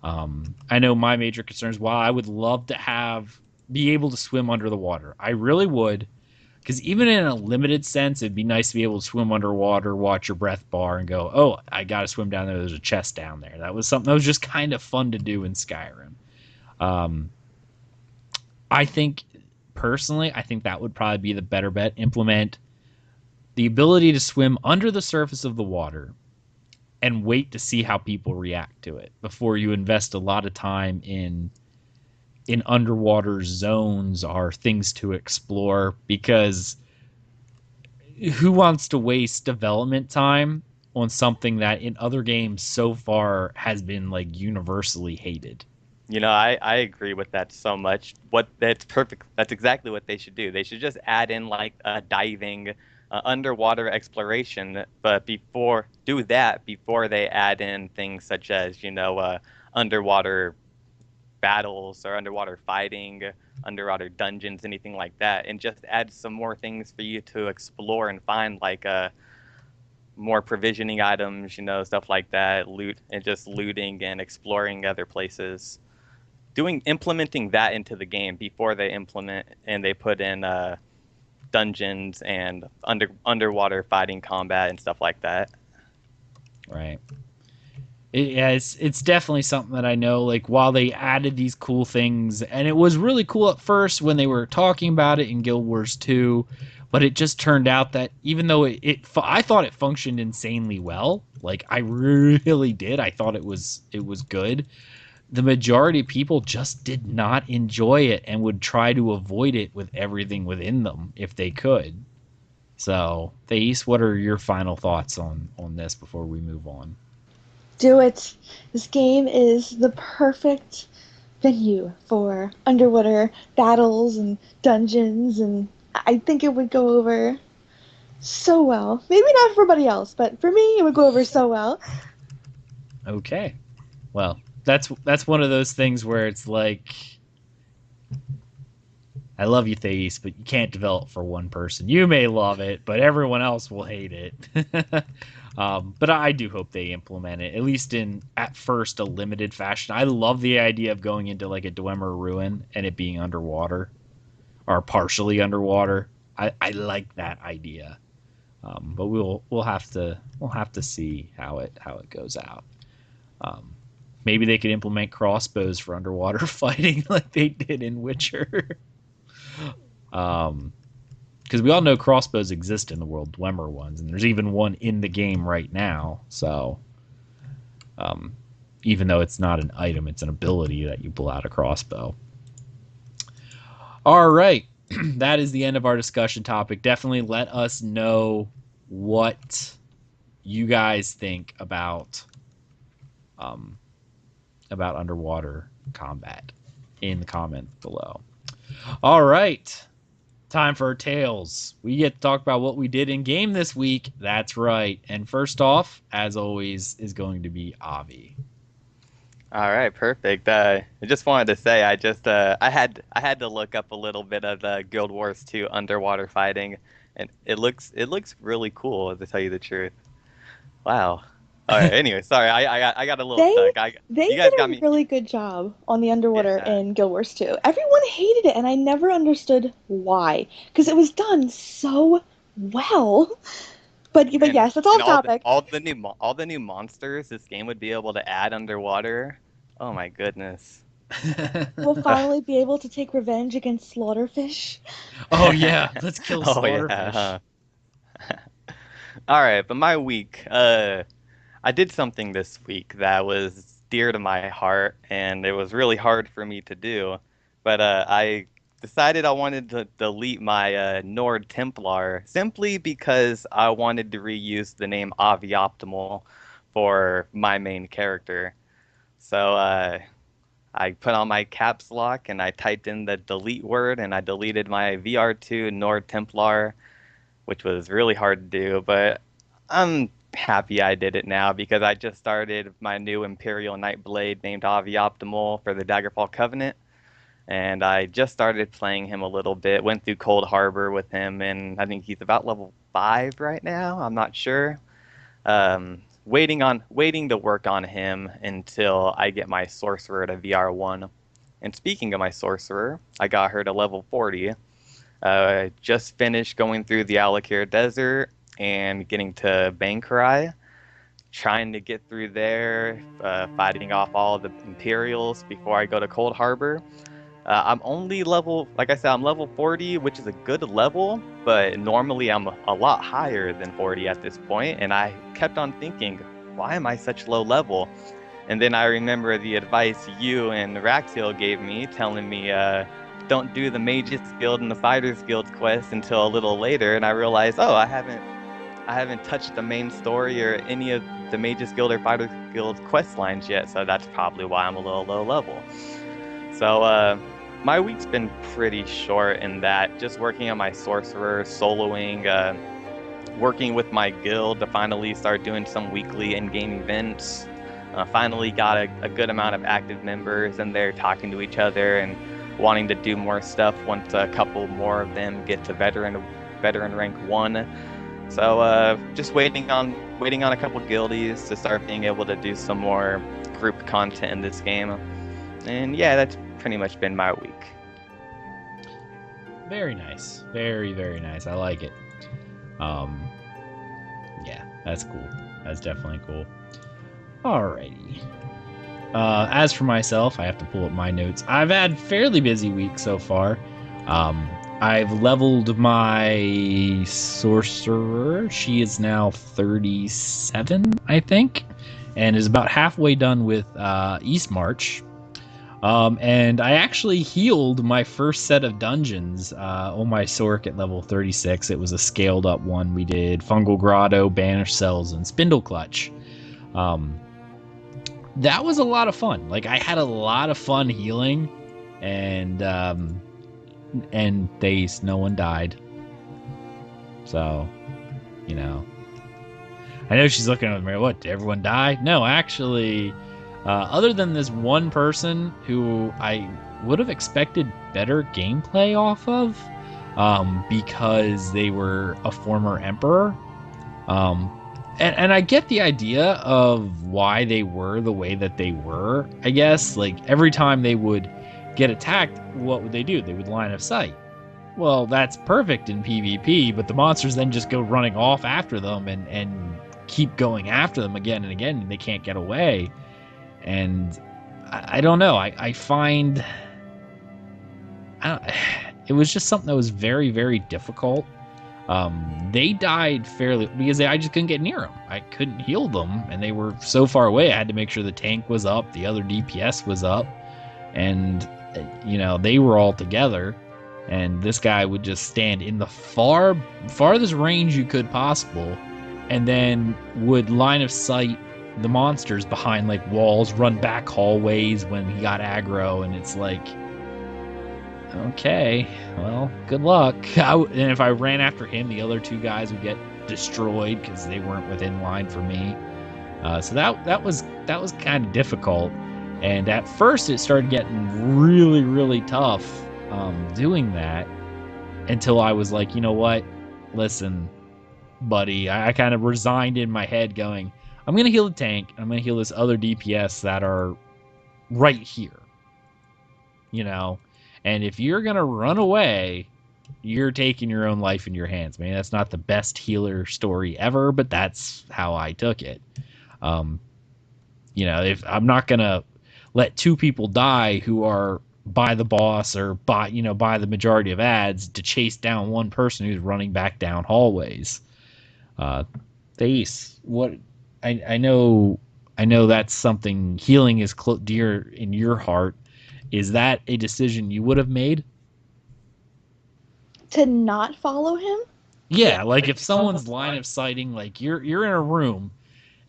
I know my major concerns. While I would love to be able to swim under the water, I really would. Because even in a limited sense, it'd be nice to be able to swim underwater, watch your breath bar, and go, "Oh, I got to swim down there. There's a chest down there." That was something that was just kind of fun to do in Skyrim. Um, I think personally, I think that would probably be the better bet. Implement the ability to swim under the surface of the water and wait to see how people react to it before you invest a lot of time in underwater zones or things to explore, because who wants to waste development time on something that in other games so far has been like universally hated? I agree with that so much. That's perfect. That's exactly what they should do. They should just add in like diving, underwater exploration, but do that before they add in things such as underwater battles or underwater fighting, underwater dungeons, anything like that, and just add some more things for you to explore and find, like more provisioning items, stuff like that, loot and just looting and exploring other places. Implementing that into the game before they implement and they put in dungeons and underwater fighting combat and stuff like that. Right. Yeah, it's definitely something that I know. Like, while they added these cool things, and it was really cool at first when they were talking about it in Guild Wars 2, but it just turned out that even though I thought it functioned insanely well. Like, I really did. I thought it was good. The majority of people just did not enjoy it and would try to avoid it with everything within them if they could. So, Thais, what are your final thoughts on this before we move on? Do it. This game is the perfect venue for underwater battles and dungeons, and I think it would go over so well. Maybe not for everybody else, but for me, it would go over so well. Okay. Well, that's one of those things where it's like, I love you, Thais, but you can't develop for one person. You may love it, but everyone else will hate it. But I do hope they implement it, at least in, at first, a limited fashion. I love the idea of going into like a Dwemer ruin and it being underwater or partially underwater. I like that idea. But we'll have to see how it goes out. Um, Maybe they could implement crossbows for underwater fighting like they did in Witcher. Because we all know crossbows exist in the world, Dwemer ones, and there's even one in the game right now. So, even though it's not an item, it's an ability that you pull out a crossbow. All right, that is the end of our discussion topic. Definitely let us know what you guys think about underwater combat in the comments below. All right. Time for our tales. We get to talk about what we did in game this week. That's right. And first off, as always, is going to be Avi. All right, perfect. I just wanted to say I had to look up a little bit of the Guild Wars 2 underwater fighting, and it looks really cool, to tell you the truth. Wow. All right. Anyway, sorry, I got a little They stuck. they You guys did got a me. really good job on the underwater Yeah. in Guild Wars 2. Everyone hated it, and I never understood why, because it was done so well. But And yes, that's off all the topic. all the new monsters this game would be able to add underwater. Oh my goodness. We'll finally be able to take revenge against Slaughterfish. Oh yeah, let's kill Oh yeah. Slaughterfish. All right, but my week. I did something this week that was dear to my heart, and it was really hard for me to do. But I decided I wanted to delete my Nord Templar simply because I wanted to reuse the name Avi Optimal for my main character. So I put on my caps lock and I typed in the delete word and I deleted my VR2 Nord Templar, which was really hard to do, but I'm happy I did it now because I just started my new Imperial Nightblade named Avi Optimal for the Daggerfall Covenant, and I just started playing him a little bit. Went through Cold Harbor with him, and I think he's about level 5 right now. I'm not sure. Waiting to work on him until I get my Sorcerer to VR1. And speaking of my Sorcerer, I got her to level 40. Just finished going through the Alakir Desert and getting to Bankarai, trying to get through there, fighting off all the Imperials before I go to Cold Harbor. I'm only level, like I said, I'm level 40, which is a good level, but normally I'm a lot higher than 40 at this point, and I kept on thinking, why am I such low level? And then I remember the advice you and Raxiel gave me, telling me, don't do the Mages Guild and the Fighters Guild quest until a little later, and I realized, oh, I haven't touched the main story or any of the Mages Guild or Fighters Guild quest lines yet, so that's probably why I'm a little low level. So, my week's been pretty short in that, just working on my Sorcerer, soloing, working with my guild to finally start doing some weekly in-game events. Finally got a good amount of active members, and they're talking to each other and wanting to do more stuff once a couple more of them get to veteran rank 1. So just waiting on a couple guildies to start being able to do some more group content in this game. And yeah, that's pretty much been my week. Very nice. Very, very nice. I like it. Yeah, that's cool. That's definitely cool. Alrighty. As for myself, I have to pull up my notes. I've had fairly busy week so far. I've leveled my Sorcerer. She is now 37, I think, and is about halfway done with East March. And I actually healed my first set of dungeons on my Sorc at level 36. It was a scaled up one. We did Fungal Grotto, Banished Cells, and Spindleclutch. That was a lot of fun. Like, I had a lot of fun healing, and no one died. So, you know. I know she's looking at me, what, did everyone die? No, actually, other than this one person who I would have expected better gameplay off of, because they were a former emperor. And I get the idea of why they were the way that they were, I guess. Like, every time they would get attacked, what would they do? They would line of sight. Well, that's perfect in PvP, but the monsters then just go running off after them and keep going after them again and again, and they can't get away. And I don't know. I find... it was just something that was very, very difficult. They died fairly because I just couldn't get near them. I couldn't heal them, and they were so far away. I had to make sure the tank was up, the other DPS was up, and they were all together. And this guy would just stand in the farthest range you could possible, and then would line of sight the monsters behind like walls, run back hallways when he got aggro, and it's like, okay, well, good luck. And if I ran after him, the other two guys would get destroyed because they weren't within line for me. So that was kind of difficult. And at first, it started getting really, really tough doing that, until I was like, you know what? Listen, buddy, I kind of resigned in my head, going, I'm going to heal the tank, and I'm going to heal this other DPS that are right here. And if you're going to run away, you're taking your own life in your hands. I mean, that's not the best healer story ever, but that's how I took it. If I'm not going to let two people die who are by the boss or by the majority of ads to chase down one person who's running back down hallways. Thace, what... I know that's something, healing is dear in your heart. Is that a decision you would have made? To not follow him? Yeah, like if someone's line of sighting, like you're in a room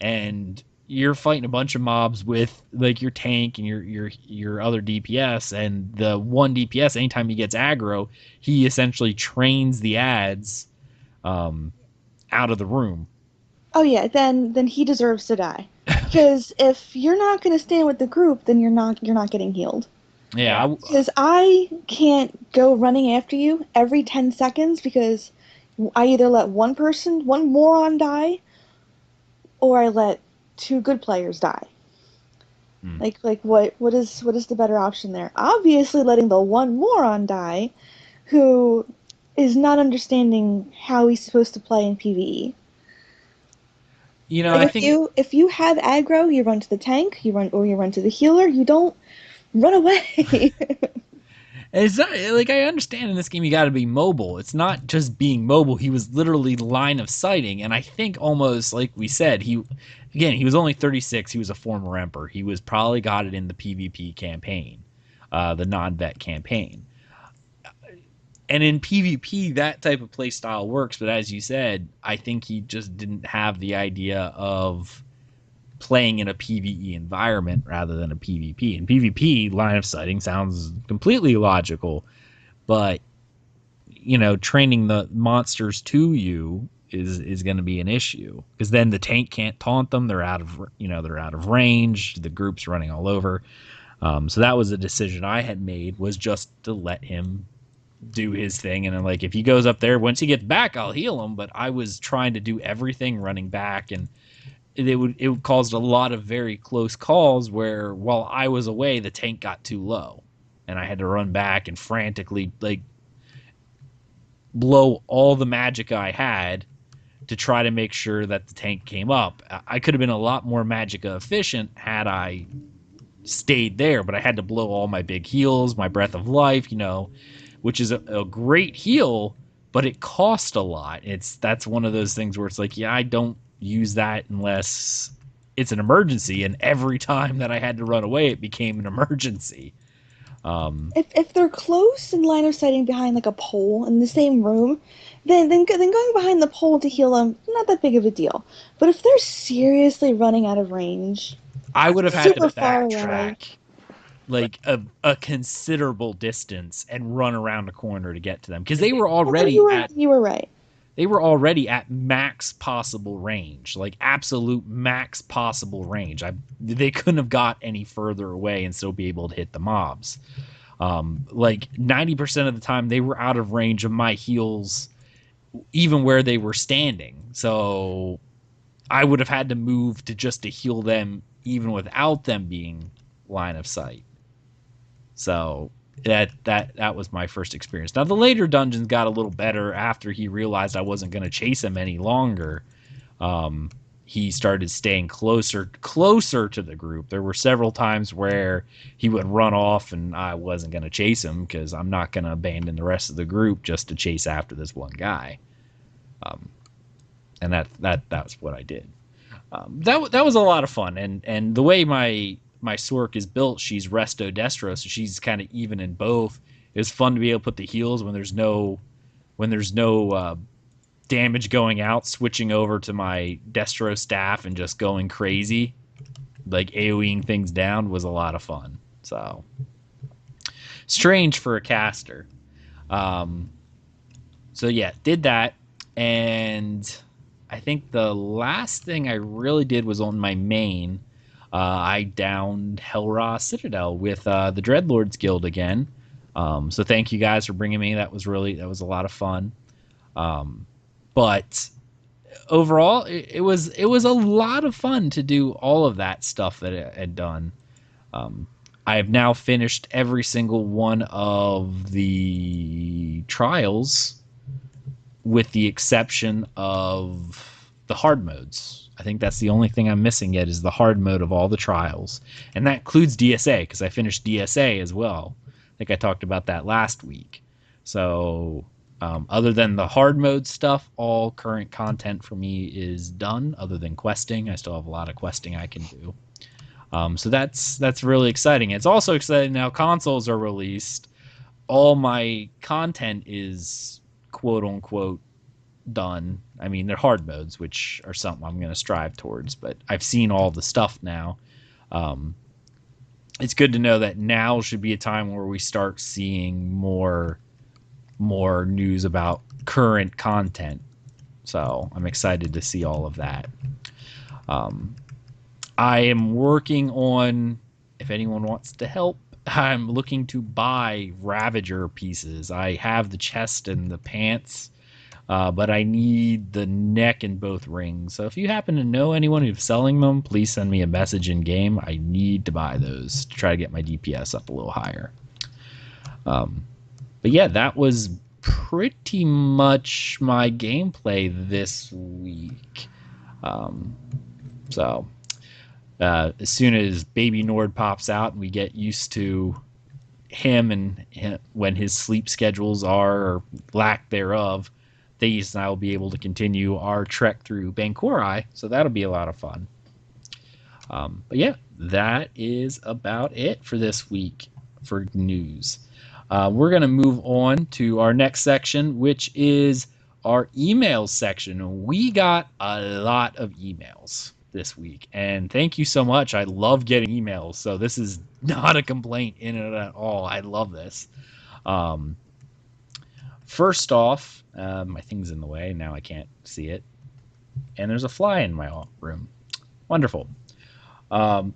and you're fighting a bunch of mobs with like your tank and your other DPS, and the one DPS, anytime he gets aggro, he essentially trains the ads out of the room. Oh yeah, then he deserves to die. Because if you're not going to stand with the group, then you're not getting healed. Yeah. Because I can't go running after you every 10 seconds because I either let one moron die, or I let two good players die. Like what is the better option there? Obviously letting the one moron die, who is not understanding how he's supposed to play in PvE. Like I think if you have aggro, you run to the tank, you run to the healer. You don't run away. it's not, like, I understand in this game you got to be mobile. It's not just being mobile. He was literally line of sighting, and I think almost like we said, he was only 36. He was a former Emperor. He was probably got it in the PvP campaign, the non-vet campaign. And in PvP, that type of play style works, but as you said, I think he just didn't have the idea of playing in a PvE environment rather than a PvP. In PvP, line of sighting sounds completely logical, but training the monsters to you is going to be an issue, because then the tank can't taunt them. They're out of range. The group's running all over. So that was a decision I had made, was just to let him do his thing, and then, like, if he goes up there, once he gets back, I'll heal him. But I was trying to do everything running back, and it caused a lot of very close calls where, while I was away, the tank got too low, and I had to run back and frantically, like, blow all the magic I had to try to make sure that the tank came up. I could have been a lot more magicka efficient had I stayed there, but I had to blow all my big heals, my breath of life, which is a great heal, but it cost a lot. That's one of those things where it's like, yeah, I don't use that unless it's an emergency, and every time that I had to run away, it became an emergency. If they're close in line of sighting behind like a pole in the same room, then going behind the pole to heal them, not that big of a deal. But if they're seriously running out of range, I would have had to super far away, backtrack like a considerable distance and run around the corner to get to them, because they were already you were right. They were already at max possible range, like absolute max possible range. They couldn't have got any further away and still be able to hit the mobs. Like 90% of the time, they were out of range of my heals, even where they were standing. So I would have had to move to heal them, even without them being line of sight. So that was my first experience. Now, the later dungeons got a little better after he realized I wasn't going to chase him any longer. He started staying closer to the group. There were several times where he would run off and I wasn't going to chase him, because I'm not going to abandon the rest of the group just to chase after this one guy. And that's what I did. That was a lot of fun. And the way my Sork is built, she's resto destro, so she's kind of even in both. It was fun to be able to put the heals when there's no damage going out, switching over to my destro staff and just going crazy, like AoEing things down, was a lot of fun. So strange for a caster. So yeah, did that, and I think the last thing I really did was on my main. I downed Hellra Citadel with the Dreadlords Guild again. So thank you guys for bringing me. That was a lot of fun. But overall, it was a lot of fun to do all of that stuff that it had done. I have now finished every single one of the trials, with the exception of the hard modes. I think that's the only thing I'm missing yet, is the hard mode of all the trials. And that includes DSA, because I finished DSA as well. I think I talked about that last week. So other than the hard mode stuff, all current content for me is done, other than questing. I still have a lot of questing I can do. So that's really exciting. It's also exciting now consoles are released. All my content is quote-unquote done. I mean, they're hard modes, which are something I'm going to strive towards, but I've seen all the stuff now. It's good to know that now should be a time where we start seeing more news about current content. So I'm excited to see all of that. I am working on, if anyone wants to help, I'm looking to buy Ravager pieces. I have the chest and the pants, but I need the neck and both rings. So if you happen to know anyone who's selling them, please send me a message in game. I need to buy those to try to get my DPS up a little higher. But yeah, that was pretty much my gameplay this week. So as soon as baby Nord pops out and we get used to him when his sleep schedules are, or lack thereof, Thais and I will be able to continue our trek through Bankorai, so that'll be a lot of fun. But yeah, that is about it for this week for news. We're going to move on to our next section, which is our emails section. We got a lot of emails this week, and thank you so much. I love getting emails, so this is not a complaint in it at all. I love this. First off, my thing's in the way. Now I can't see it. And there's a fly in my room. Wonderful. There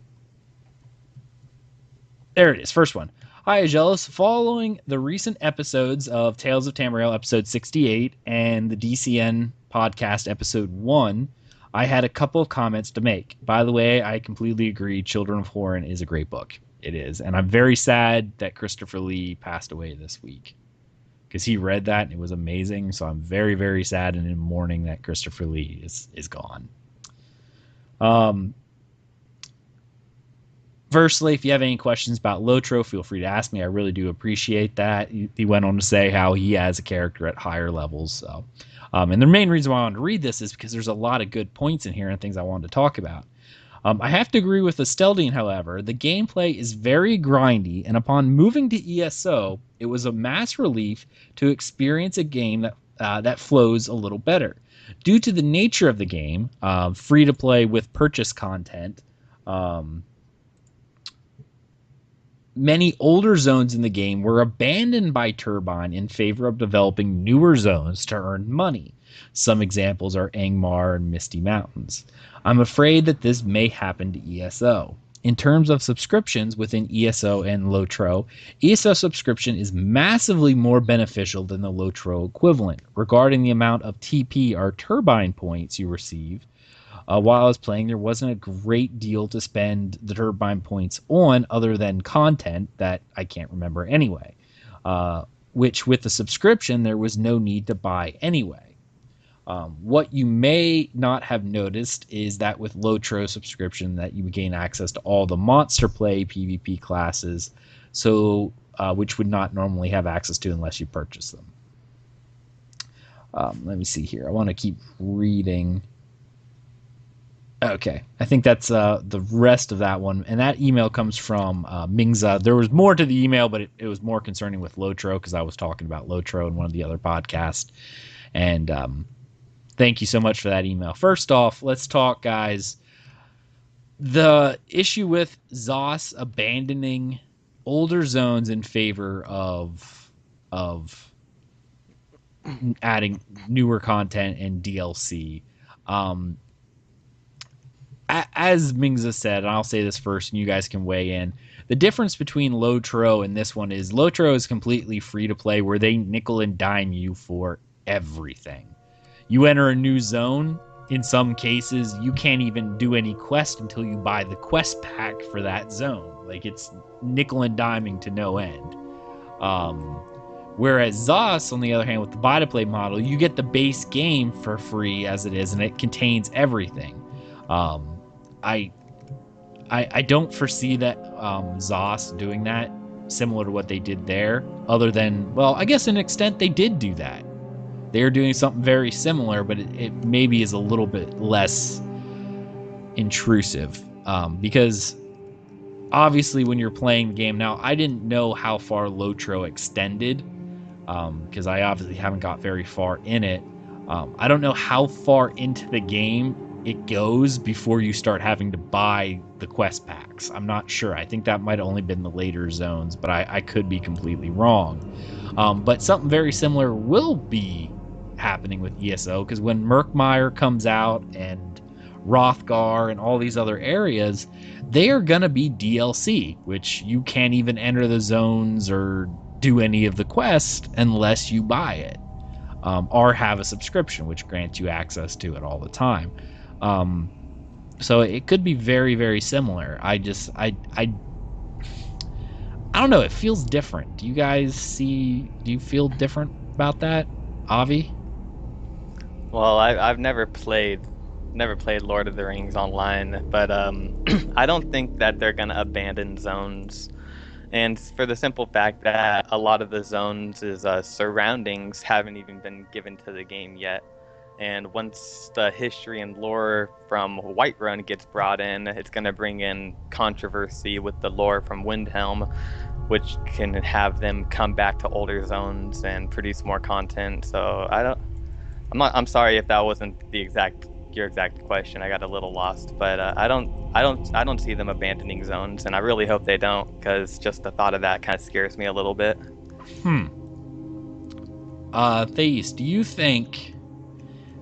it is. First one. Hi, Aggelos. Following the recent episodes of Tales of Tamriel, episode 68, and the DCN podcast, episode 1, I had a couple of comments to make. By the way, I completely agree. Children of Horin is a great book. It is. And I'm very sad that Christopher Lee passed away this week, because he read that and it was amazing. So I'm very, very sad and in mourning that Christopher Lee is gone. Firstly, if you have any questions about Lotro, feel free to ask me. I really do appreciate that. He went on to say how he has a character at higher levels. So, and the main reason why I wanted to read this is because there's a lot of good points in here and things I wanted to talk about. I have to agree with Esteldian, however. The gameplay is very grindy, and upon moving to ESO, it was a mass relief to experience a game that flows a little better. Due to the nature of the game, free to play with purchase content, many older zones in the game were abandoned by Turbine in favor of developing newer zones to earn money. Some examples are Angmar and Misty Mountains. I'm afraid that this may happen to ESO. In terms of subscriptions within ESO and Lotro, ESO subscription is massively more beneficial than the Lotro equivalent. Regarding the amount of TP or Turbine points you receive, while I was playing, there wasn't a great deal to spend the Turbine points on other than content that I can't remember anyway, which with the subscription, there was no need to buy anyway. What you may not have noticed is that with Lotro subscription that you gain access to all the monster play PvP classes, so which would not normally have access to unless you purchase them. Let me see here. I want to keep reading. Okay, I think that's the rest of that one. And that email comes from Mingza. There was more to the email, but it was more concerning with Lotro because I was talking about Lotro in one of the other podcasts. And thank you so much for that email. First off, let's talk, guys. The issue with ZOS abandoning older zones in favor of adding newer content and DLC. As Mingza said, and I'll say this first and you guys can weigh in, the difference between Lotro and this one is Lotro is completely free to play where they nickel and dime you for everything. You enter a new zone, in some cases, you can't even do any quest until you buy the quest pack for that zone. Like, it's nickel and diming to no end. Whereas ZOS, on the other hand, with the buy-to-play model, you get the base game for free as it is, and it contains everything. I don't foresee that ZOS doing that similar to what they did there, other than, well, I guess in an extent they did do that. They're doing something very similar, but it maybe is a little bit less intrusive, because obviously when you're playing the game now, I didn't know how far Lotro extended, because I obviously haven't got very far in it. I don't know how far into the game it goes before you start having to buy the quest packs. I'm not sure. I think that might have only been the later zones, but I could be completely wrong. But something very similar will be happening with ESO, because when Murkmire comes out and Rothgar and all these other areas, they are going to be DLC, which you can't even enter the zones or do any of the quests unless you buy it, or have a subscription, which grants you access to it all the time. So it could be very, very similar. I don't know. It feels different. Do you feel different? about that, Avi? Well, I've never played Lord of the Rings online, but I don't think that they're gonna abandon zones. And for the simple fact that a lot of the zones' surroundings haven't even been given to the game yet. And once the history and lore from Whiterun gets brought in, it's going to bring in controversy with the lore from Windhelm, which can have them come back to older zones and produce more content. So I'm sorry if that wasn't your exact question. I got a little lost, but I don't see them abandoning zones, and I really hope they don't, because just the thought of that kind of scares me a little bit. Thais, do you think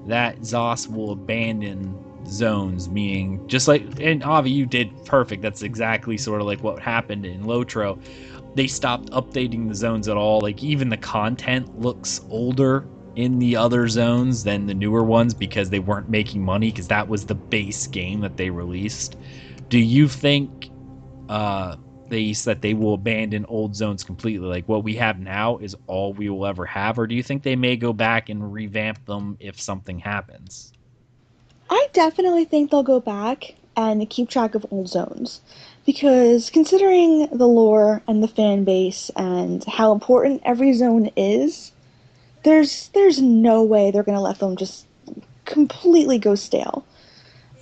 that Zos will abandon zones, meaning just like, and Avi, you did perfect. That's exactly sort of like what happened in Lotro. They stopped updating the zones at all. Like even the content looks older in the other zones than the newer ones because they weren't making money because that was the base game that they released. Do you think that they will abandon old zones completely? Like what we have now is all we will ever have, or do you think they may go back and revamp them if something happens? I definitely think they'll go back and keep track of old zones. Because considering the lore and the fan base and how important every zone is, there's no way they're gonna let them just completely go stale.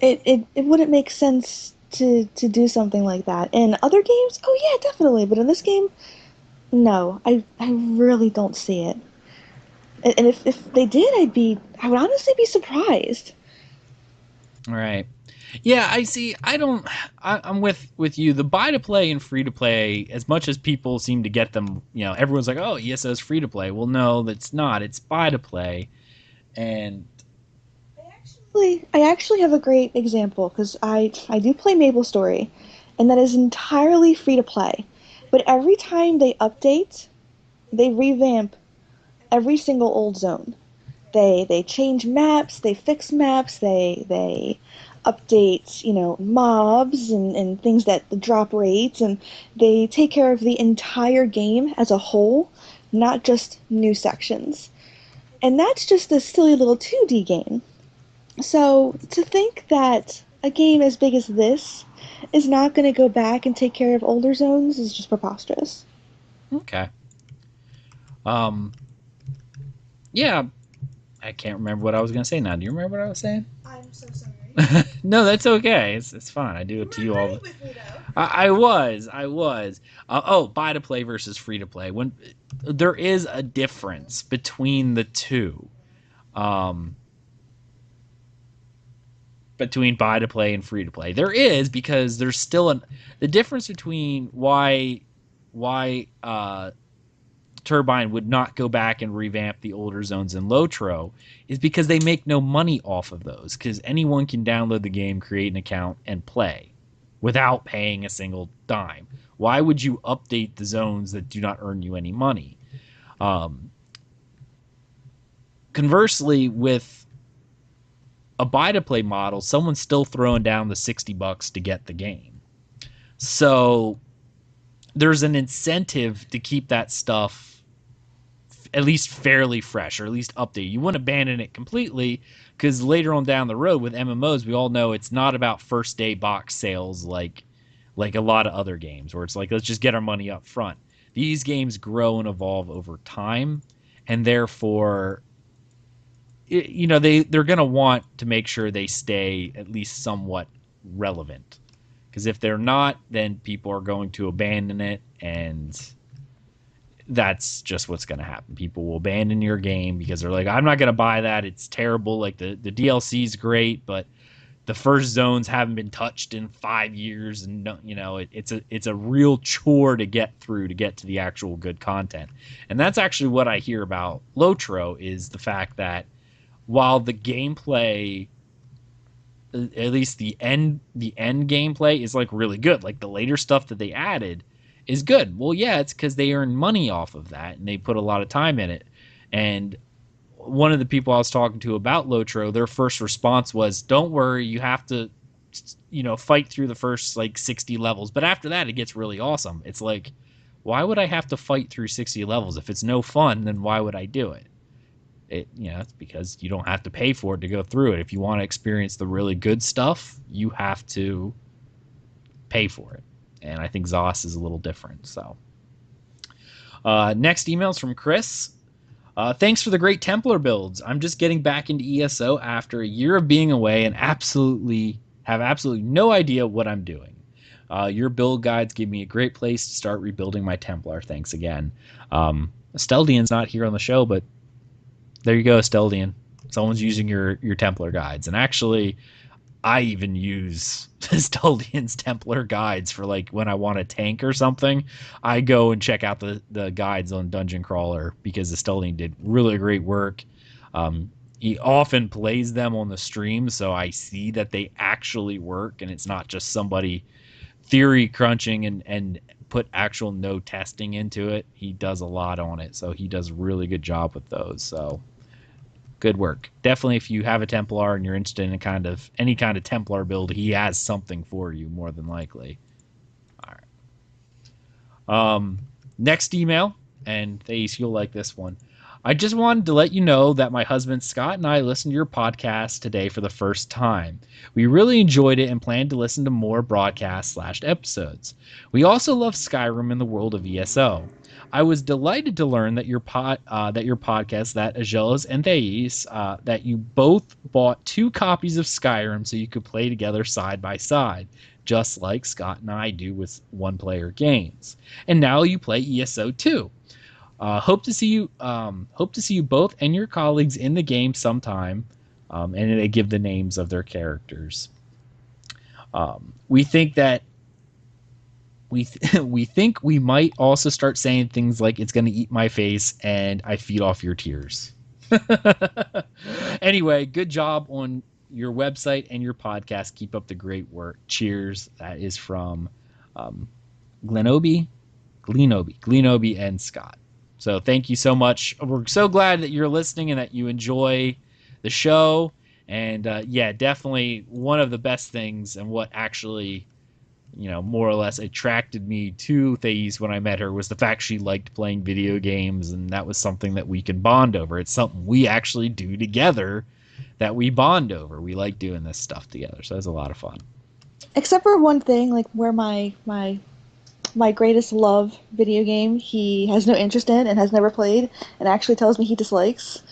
It wouldn't make sense to do something like that. In other games, oh yeah, definitely. But in this game, no. I really don't see it. And if they did, I would honestly be surprised. All right. Yeah, I see. I'm with you. The buy to play and free to play, as much as people seem to get them, everyone's like, oh, ESO is free to play. Well, no, that's not. It's buy to play. And I actually have a great example because I do play Maple Story, and that is entirely free to play. But every time they update, they revamp every single old zone. They change maps, they fix maps, they update, mobs and things that drop rates, and they take care of the entire game as a whole, not just new sections. And that's just a silly little 2D game. So to think that a game as big as this is not going to go back and take care of older zones is just preposterous. okay. Um, yeah, I can't remember what I was gonna say now. Do you remember what I was saying? I'm so sorry. No, that's okay. It's fine. I do it to you all. I was. Buy to play versus free to play. When there is a difference between the two, between buy to play and free to play. There is, because there's still the difference between why Turbine would not go back and revamp the older zones in Lotro is because they make no money off of those, because anyone can download the game, create an account, and play without paying a single dime. Why would you update the zones that do not earn you any money? Conversely, with a buy-to-play model, someone's still throwing down the $60 to get the game. So there's an incentive to keep that stuff at least fairly fresh, or at least updated. You wouldn't abandon it completely, because later on down the road with MMOs, we all know it's not about first day box sales like a lot of other games where it's like, let's just get our money up front. These games grow and evolve over time, and therefore they're going to want to make sure they stay at least somewhat relevant, because if they're not, then people are going to abandon it, and that's just what's going to happen. People will abandon your game because they're like, I'm not going to buy that. It's terrible. Like the DLC is great, but the first zones haven't been touched in 5 years, and it's a real chore to get through to get to the actual good content. And that's actually what I hear about Lotro, is the fact that while the gameplay, at least the end gameplay, is like really good, like the later stuff that they added is good. Well, yeah, it's because they earn money off of that and they put a lot of time in it. And one of the people I was talking to about Lotro, their first response was, don't worry, you have to fight through the first like 60 levels, but after that it gets really awesome. It's like why would I have to fight through 60 levels? If it's no fun, then why would I do it? It's because you don't have to pay for it to go through it. If you want to experience the really good stuff, you have to pay for it. And I think ZOS is a little different. So next email's from Chris. Thanks for the great Templar builds. I'm just getting back into ESO after a year of being away and have absolutely no idea what I'm doing. Your build guides give me a great place to start rebuilding my Templar. Thanks again. Steldian's not here on the show, but there you go, Steldian. Someone's using your Templar guides. And actually, I even use Steldian's Templar guides for like when I want a tank or something. I go and check out the guides on Dungeon Crawler because the Steldian did really great work. He often plays them on the stream, so I see that they actually work and it's not just somebody theory crunching and put actual no testing into it. He does a lot on it, so he does a really good job with those. So good work. Definitely, if you have a Templar and you're interested in any kind of Templar build, he has something for you more than likely. All right. Next email, and Thais, you'll like this one. I just wanted to let you know that my husband Scott and I listened to your podcast today for the first time. We really enjoyed it and plan to listen to more broadcasts/episodes. We also love Skyrim and the world of ESO. I was delighted to learn that your podcast, that Aggelos and Thais, that you both bought 2 copies of Skyrim so you could play together side by side, just like Scott and I do with one-player games. And now you play ESO too. Hope to see you both and your colleagues in the game sometime. And they give the names of their characters. We think that we think we might also start saying things like "it's going to eat my face" and "I feed off your tears." Anyway, good job on your website and your podcast. Keep up the great work. Cheers. That is from Glenobi, and Scott. So thank you so much. We're so glad that you're listening and that you enjoy the show. And yeah, definitely one of the best things and what actually, more or less attracted me to Thais when I met her was the fact she liked playing video games, and that was something that we could bond over. It's something we actually do together that we bond over. We like doing this stuff together, so it's a lot of fun. Except for one thing, like where my greatest love video game he has no interest in and has never played and actually tells me he dislikes.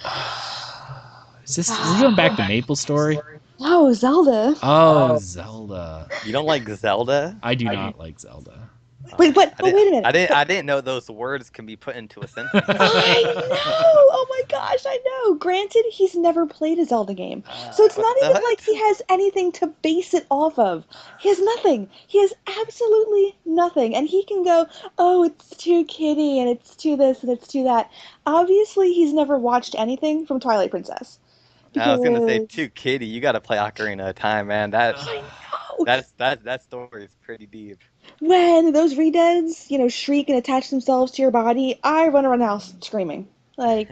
Is this going back to Maple Story? No, Zelda. Oh, Zelda. You don't like Zelda? I do not like Zelda. But wait a minute. I didn't know those words can be put into a sentence. I know. Oh my gosh, I know. Granted, he's never played a Zelda game, so it's not even like he has anything to base it off of. He has nothing. He has absolutely nothing, and he can go, "Oh, it's too kiddie, and it's too this, and it's too that." Obviously, he's never watched anything from Twilight Princess. I was gonna say too kiddie. You got to play Ocarina of Time, man. I know. That story is pretty deep. When those redeads, shriek and attach themselves to your body, I run around the house screaming. Like,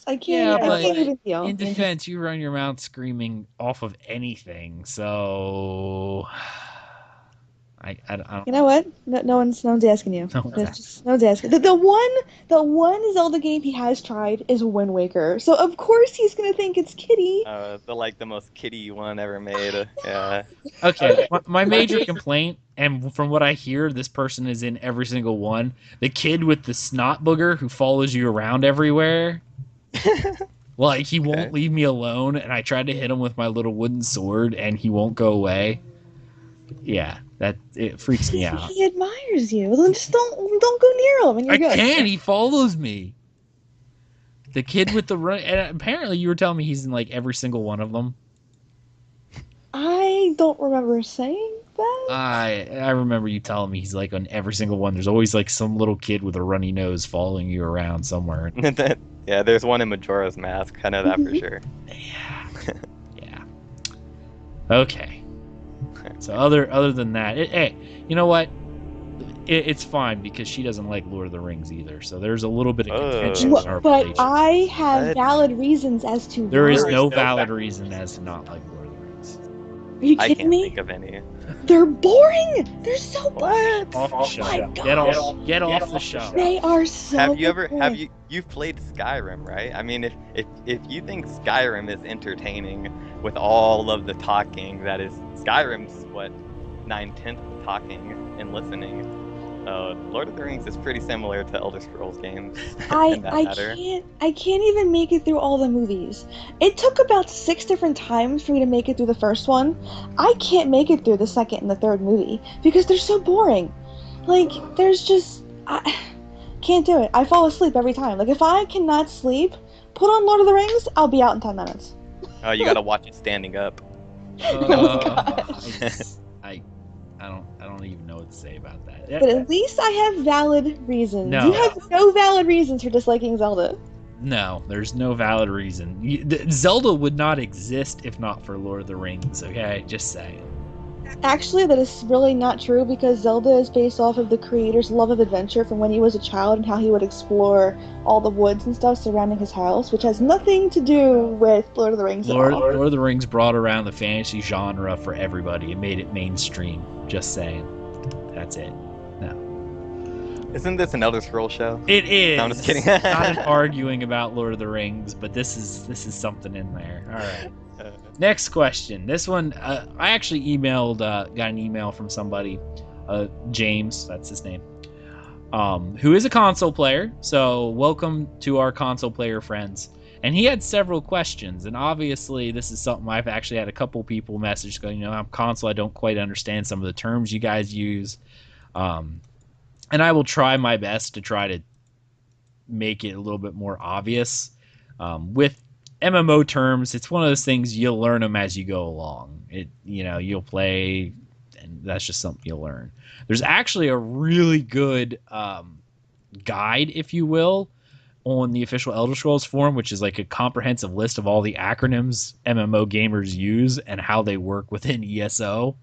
I can't even deal. In defense, you run your mouth screaming off of anything, so I don't. You know what? No one's asking you. No one's asking. The one Zelda game he has tried is Wind Waker, so of course he's gonna think it's kiddie. The most kiddie one ever made. Yeah. Okay. My major complaint, and from what I hear, this person is in every single one. The kid with the snot booger who follows you around everywhere. Like, he won't leave me alone, and I tried to hit him with my little wooden sword, and he won't go away. Yeah, it freaks me out. He admires you. Then just don't go near him, and you're good. I can't. He follows me. The kid with the run. And apparently, you were telling me he's in like every single one of them. I don't remember saying that. I remember you telling me he's like on every single one. There's always like some little kid with a runny nose following you around somewhere. Yeah, there's one in Majora's Mask. I know that for sure. Yeah. Okay. So other than that, hey, you know what? It's fine because she doesn't like Lord of the Rings either. So there's a little bit of contention in our relationship. But I have valid reasons as to There is no valid reason as to not like Lord of the Rings. Are you I kidding can't me? think of any. They're boring. They're so boring. Off the Oh show. my Get gosh. off the show. They are so Have you boring. you've played Skyrim, right? I mean, if you think Skyrim is entertaining with all of the talking, that is Skyrim's what 9/10 talking and listening. Lord of the Rings is pretty similar to Elder Scrolls games in that matter. I can't even make it through all the movies. It took about 6 different times for me to make it through the first one. I can't make it through the second and the third movie because they're so boring. Like I can't do it. I fall asleep every time. Like if I cannot sleep, put on Lord of the Rings, I'll be out in 10 minutes. Oh, you gotta watch it standing up. Oh gosh. I don't even know what to say about that. But at least I have valid reasons. No. You have no valid reasons for disliking Zelda. No, there's no valid reason. Zelda would not exist if not for Lord of the Rings, okay? Just saying. Actually, that is really not true because Zelda is based off of the creator's love of adventure from when he was a child and how he would explore all the woods and stuff surrounding his house, which has nothing to do with Lord of the Rings at all. Lord of the Rings brought around the fantasy genre for everybody. It made it mainstream. Just saying. That's it. No. Isn't this an Elder Scrolls show? It is. No, I'm just kidding. Not arguing about Lord of the Rings, but this is something in there. All right. Next question. This one, I actually got an email from somebody, James, that's his name, who is a console player. So welcome to our console player friends. And he had several questions. And obviously, this is something I've actually had a couple people message going, I'm console. I don't quite understand some of the terms you guys use. And I will try my best to try to make it a little bit more obvious. With MMO terms, it's one of those things you'll learn them as you go along. You'll play, and that's just something you'll learn. There's actually a really good guide, if you will, on the official Elder Scrolls forum, which is like a comprehensive list of all the acronyms MMO gamers use and how they work within ESO.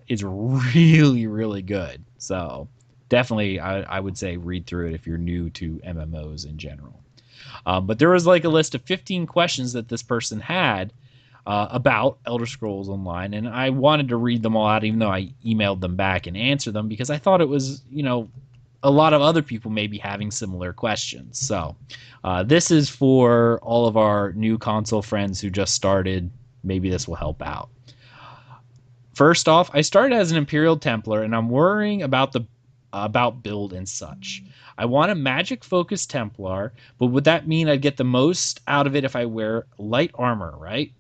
It's really, really good. So definitely, I would say read through it if you're new to MMOs in general. But there was like a list of 15 questions that this person had about Elder Scrolls Online, and I wanted to read them all out, even though I emailed them back and answered them, because I thought it was, a lot of other people may be having similar questions. So this is for all of our new console friends who just started. Maybe this will help out. First off, I started as an Imperial Templar, and I'm worrying about build and such. I want a magic-focused Templar, but would that mean I'd get the most out of it if I wear light armor, right?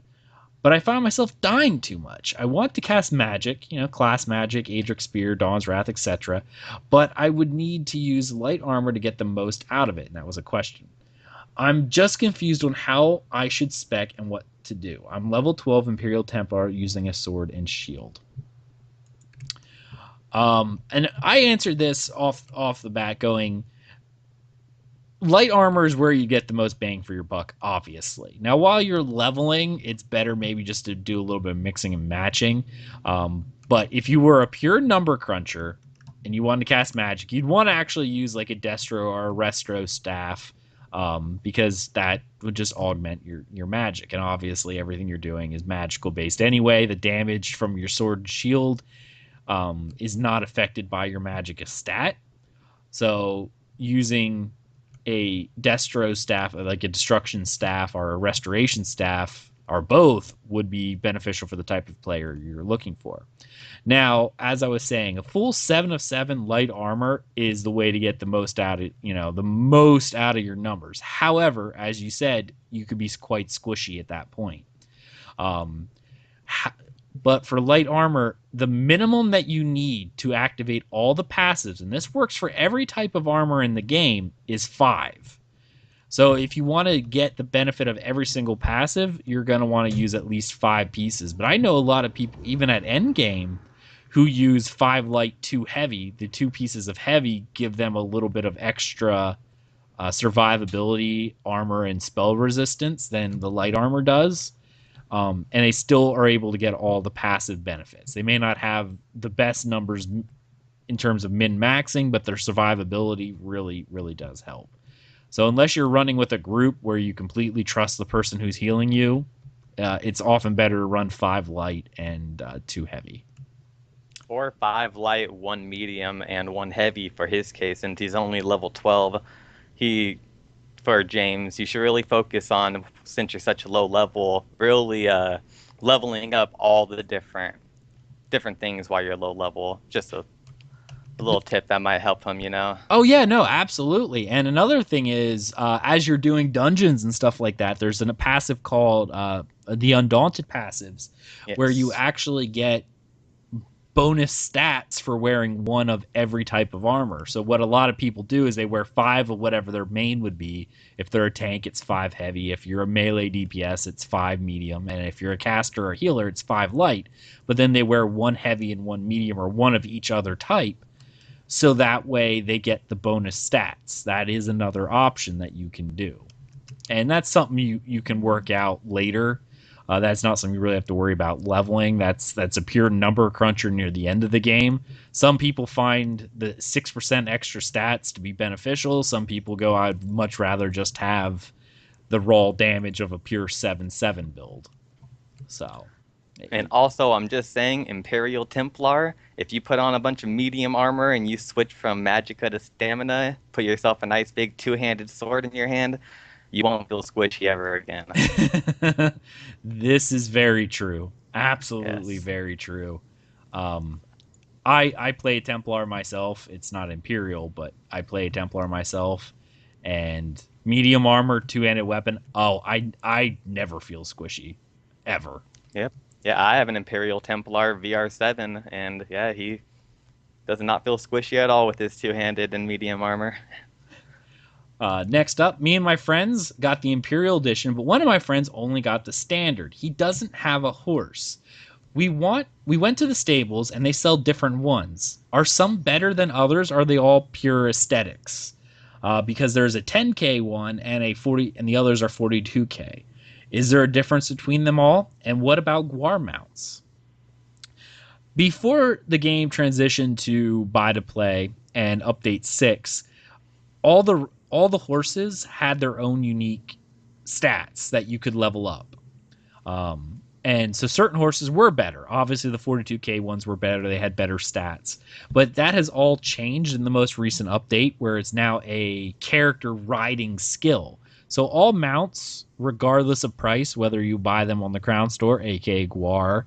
But I found myself dying too much. I want to cast magic, class magic, Aedric Spear, Dawn's Wrath, etc. But I would need to use light armor to get the most out of it, and that was a question. I'm just confused on how I should spec and what to do. I'm level 12 Imperial Templar using a sword and shield. And I answered this off the bat going, light armor is where you get the most bang for your buck, obviously. Now, while you're leveling, it's better maybe just to do a little bit of mixing and matching. But if you were a pure number cruncher and you wanted to cast magic, you'd want to actually use like a Destro or a Restro staff, because that would just augment your magic. And obviously everything you're doing is magical based anyway. The damage from your sword and shield is not affected by your magic stat. So using a Destro staff, like a destruction staff or a restoration staff, or both, would be beneficial for the type of player you're looking for. Now, as I was saying, a full 7 of 7 light armor is the way to get the most out of, your numbers. However, as you said, you could be quite squishy at that point. But for light armor, the minimum that you need to activate all the passives, and this works for every type of armor in the game, is 5. So if you want to get the benefit of every single passive, you're going to want to use at least 5 pieces. But I know a lot of people, even at endgame, who use 5 light, 2 heavy. The 2 pieces of heavy give them a little bit of extra survivability, armor, and spell resistance than the light armor does. And they still are able to get all the passive benefits. They may not have the best numbers in terms of min-maxing, but their survivability really, really does help. So unless you're running with a group where you completely trust the person who's healing you, it's often better to run 5 light and 2 heavy. Or 5 light, 1 medium, and 1 heavy for his case, since he's only level 12. For James, you should really focus on, since you're such a low level, really leveling up all the different things while you're low level. Just a little tip that might help him, Oh yeah, no, absolutely. And another thing is, as you're doing dungeons and stuff like that, there's a passive called the Undaunted passives, where you actually get bonus stats for wearing 1 of every type of armor. So what a lot of people do is they wear 5 of whatever their main would be. If they're a tank, it's 5 heavy. If you're a melee DPS, it's 5 medium. And if you're a caster or healer, it's 5 light. But then they wear 1 heavy and 1 medium, or 1 of each other type. So that way they get the bonus stats. That is another option that you can do. And that's something you can work out later. That's not something you really have to worry about leveling. That's a pure number cruncher near the end of the game. Some people find the 6% extra stats to be beneficial. Some people go, I'd much rather just have the raw damage of a pure 7/7 build. So. And also, I'm just saying, Imperial Templar, if you put on a bunch of medium armor and you switch from Magicka to Stamina, put yourself a nice big 2-handed sword in your hand, you won't feel squishy ever again. This is very true. Absolutely Yes. very true. I play Templar myself. It's not Imperial, but I play Templar myself. And medium armor, 2-handed weapon. Oh, I never feel squishy. Ever. Yep. Yeah, I have an Imperial Templar VR7, and yeah, he does not feel squishy at all with his 2-handed and medium armor. Next up, me and my friends got the Imperial Edition, but one of my friends only got the Standard. He doesn't have a horse. We went to the stables, and they sell different ones. Are some better than others? Or are they all pure aesthetics? Because there's a 10K one and a 40, and the others are 42K. Is there a difference between them all? And what about Guar mounts? Before the game transitioned to buy to play and update 6, all the horses had their own unique stats that you could level up. And so certain horses were better. Obviously, the 42K ones were better. They had better stats. But that has all changed in the most recent update, where it's now a character riding skill. So all mounts, regardless of price, whether you buy them on the Crown Store, aka Guar,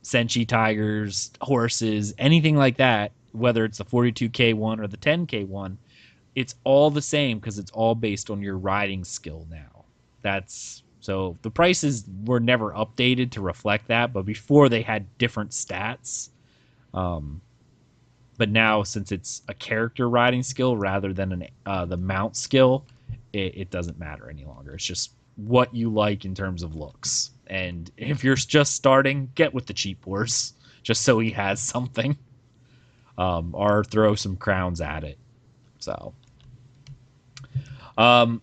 Senshi Tigers, horses, anything like that, whether it's the 42K one or the 10K one, it's all the same because it's all based on your riding skill now. So the prices were never updated to reflect that, but before they had different stats. But now, since it's a character riding skill rather than the mount skill, it doesn't matter any longer. It's just what you like in terms of looks. And if you're just starting, get with the cheap horse, just so he has something. Or throw some crowns at it. So, I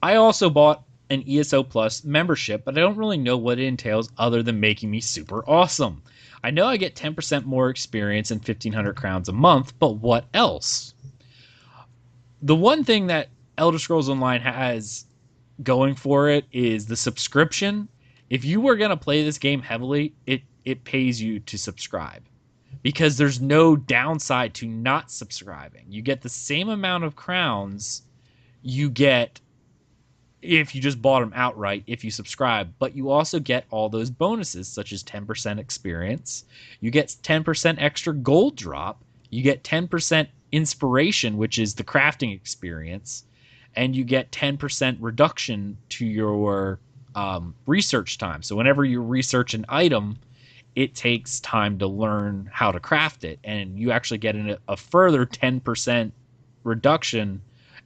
also bought an ESO Plus membership, but I don't really know what it entails other than making me super awesome. I know I get 10% more experience and 1,500 crowns a month, but what else? The one thing that Elder Scrolls Online has going for it is the subscription. If you were going to play this game heavily, it pays you to subscribe, because there's no downside to not subscribing. You get the same amount of crowns you get if you just bought them outright if you subscribe, but you also get all those bonuses, such as 10% experience. You get 10% extra gold drop. You get 10% inspiration, which is the crafting experience, and you get 10% reduction to your research time. So whenever you research an item, it takes time to learn how to craft it, and you actually get a further 10% reduction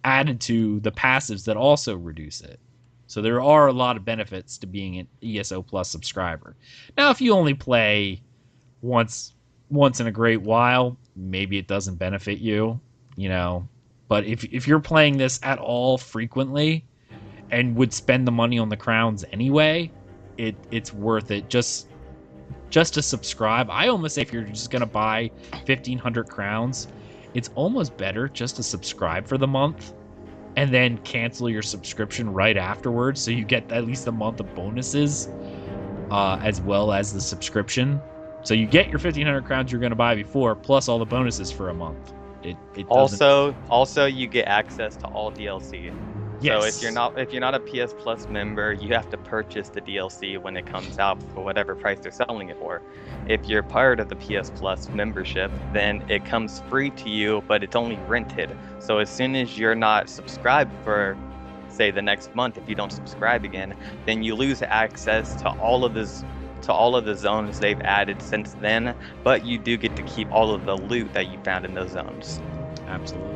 added to the passives that also reduce it. So there are a lot of benefits to being an ESO Plus subscriber. Now, if you only play once in a great while, maybe it doesn't benefit you, But if you're playing this at all frequently and would spend the money on the crowns anyway, it's worth it just to subscribe. I almost say if you're just going to buy 1,500 crowns, it's almost better just to subscribe for the month and then cancel your subscription right afterwards, so you get at least a month of bonuses as well as the subscription. So you get your 1,500 crowns you're going to buy before, plus all the bonuses for a month. It doesn't. Also, you get access to all DLC. Yes. So if you're not a PS Plus member, you have to purchase the DLC when it comes out for whatever price they're selling it for. If you're part of the PS Plus membership, then it comes free to you, but it's only rented. So as soon as you're not subscribed for, say, the next month, if you don't subscribe again, then you lose access to all of the zones they've added since then, but you do get to keep all of the loot that you found in those zones. Absolutely.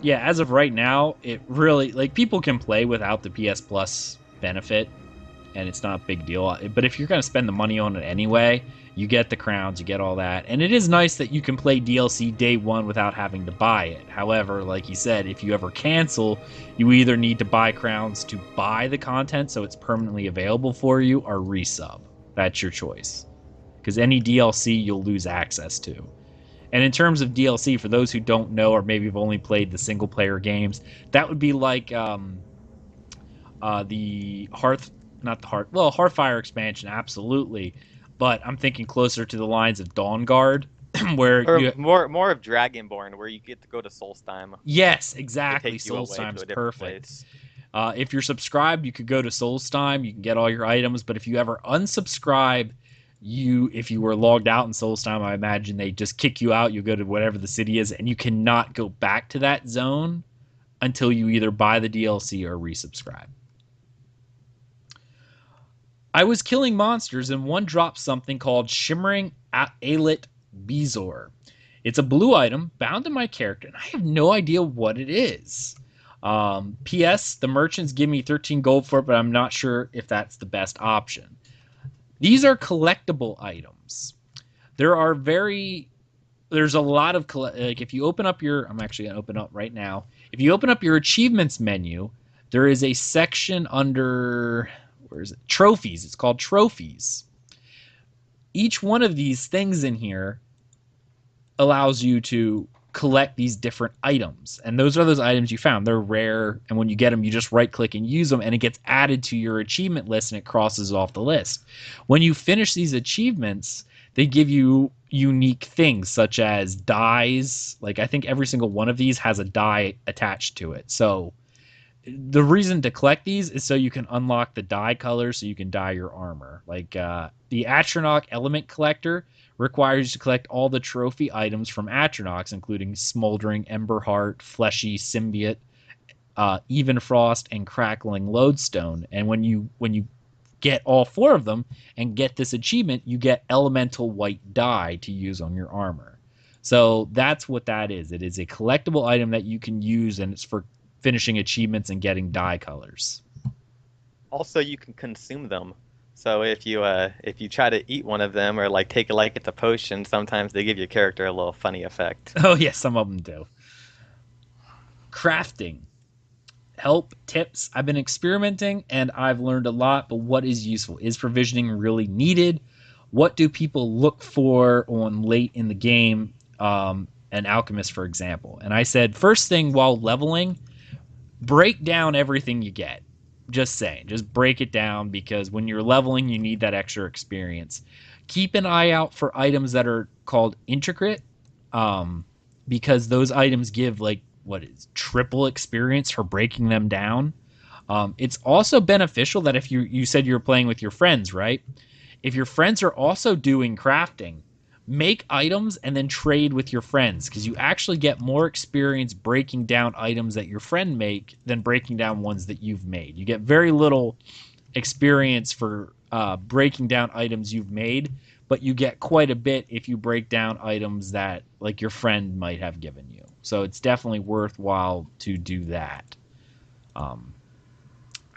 Yeah, as of right now, it really, like, people can play without the PS Plus benefit, and it's not a big deal. But if you're going to spend the money on it anyway, you get the crowns, you get all that. And it is nice that you can play DLC day one without having to buy it. However, like you said, if you ever cancel, you either need to buy crowns to buy the content so it's permanently available for you, or resub. That's your choice. Because any DLC you'll lose access to. And in terms of DLC, for those who don't know or maybe have only played the single-player games, that would be like the Hearthfire expansion, absolutely. But I'm thinking closer to the lines of Dawn Guard, where more of Dragonborn, where you get to go to Solstheim. Yes, exactly. Solstheim's perfect. If you're subscribed, you could go to Solstheim. You can get all your items. But if you ever unsubscribe, if you were logged out in Solstheim, I imagine they just kick you out. You go to whatever the city is, and you cannot go back to that zone until you either buy the DLC or resubscribe. I was killing monsters, and one dropped something called Shimmering Alit Bezor. It's a blue item bound to my character, and I have no idea what it is. P.S. The merchants give me 13 gold for it, but I'm not sure if that's the best option. These are collectible items. There's a lot of like, if you open up I'm actually going to open up right now. If you open up your achievements menu, there is a section under, where is it? Trophies. It's called trophies. Each one of these things in here allows you to collect these different items, and those are those items you found. They're rare, and when you get them, you just right click and use them, and it gets added to your achievement list, and it crosses off the list. When you finish these achievements, they give you unique things such as dyes. Like, I think every single one of these has a dye attached to it. So the reason to collect these is so you can unlock the dye colors, so you can dye your armor. Like the Atronach Element Collector requires you to collect all the trophy items from Atronachs, including Smoldering Emberheart, Fleshy Symbiote, Even Frost, and Crackling Lodestone. And when you get all four of them and get this achievement, you get Elemental White dye to use on your armor. So that's what that is. It is a collectible item that you can use, and it's for finishing achievements and getting dye colors. Also, you can consume them. So if you try to eat one of them, or like take it like it's a potion, sometimes they give your character a little funny effect. Oh yes, some of them do. Crafting. Help, tips. I've been experimenting and I've learned a lot, but what is useful? Is provisioning really needed? What do people look for on late in the game? An alchemist, for example. And I said, first thing while leveling, break down everything you get. Just saying, just break it down, because when you're leveling, you need that extra experience. Keep an eye out for items that are called intricate, because those items give triple experience for breaking them down. It's also beneficial that if you said you were playing with your friends, right? If your friends are also doing crafting, make items and then trade with your friends, because you actually get more experience breaking down items that your friend make than breaking down ones that you've made. You get very little experience for breaking down items you've made, but you get quite a bit if you break down items that like your friend might have given you. So it's definitely worthwhile to do that.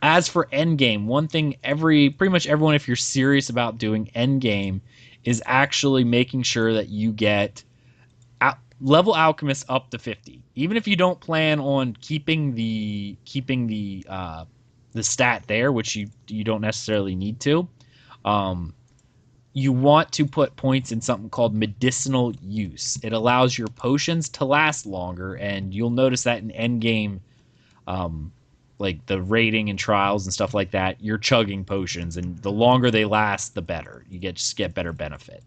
As for endgame, one thing pretty much everyone, if you're serious about doing endgame, is actually making sure that you get level alchemist up to 50. Even if you don't plan on keeping the stat there, which you don't necessarily need to. you want to put points in something called medicinal use. It allows your potions to last longer, and you'll notice that in endgame, like the rating and trials and stuff like that, you're chugging potions, and the longer they last, the better. You just get better benefit.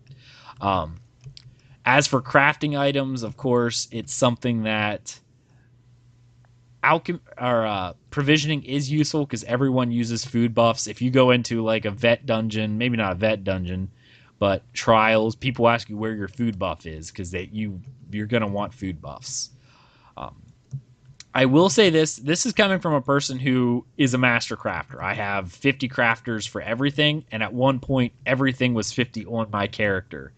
As for crafting items, of course, it's something that provisioning is useful because everyone uses food buffs. If you go into like a vet dungeon, maybe not a vet dungeon, but trials, people ask you where your food buff is because you're gonna want food buffs. I will say this is coming from a person who is a master crafter. I have 50 crafters for everything, and at one point everything was 50 on my character.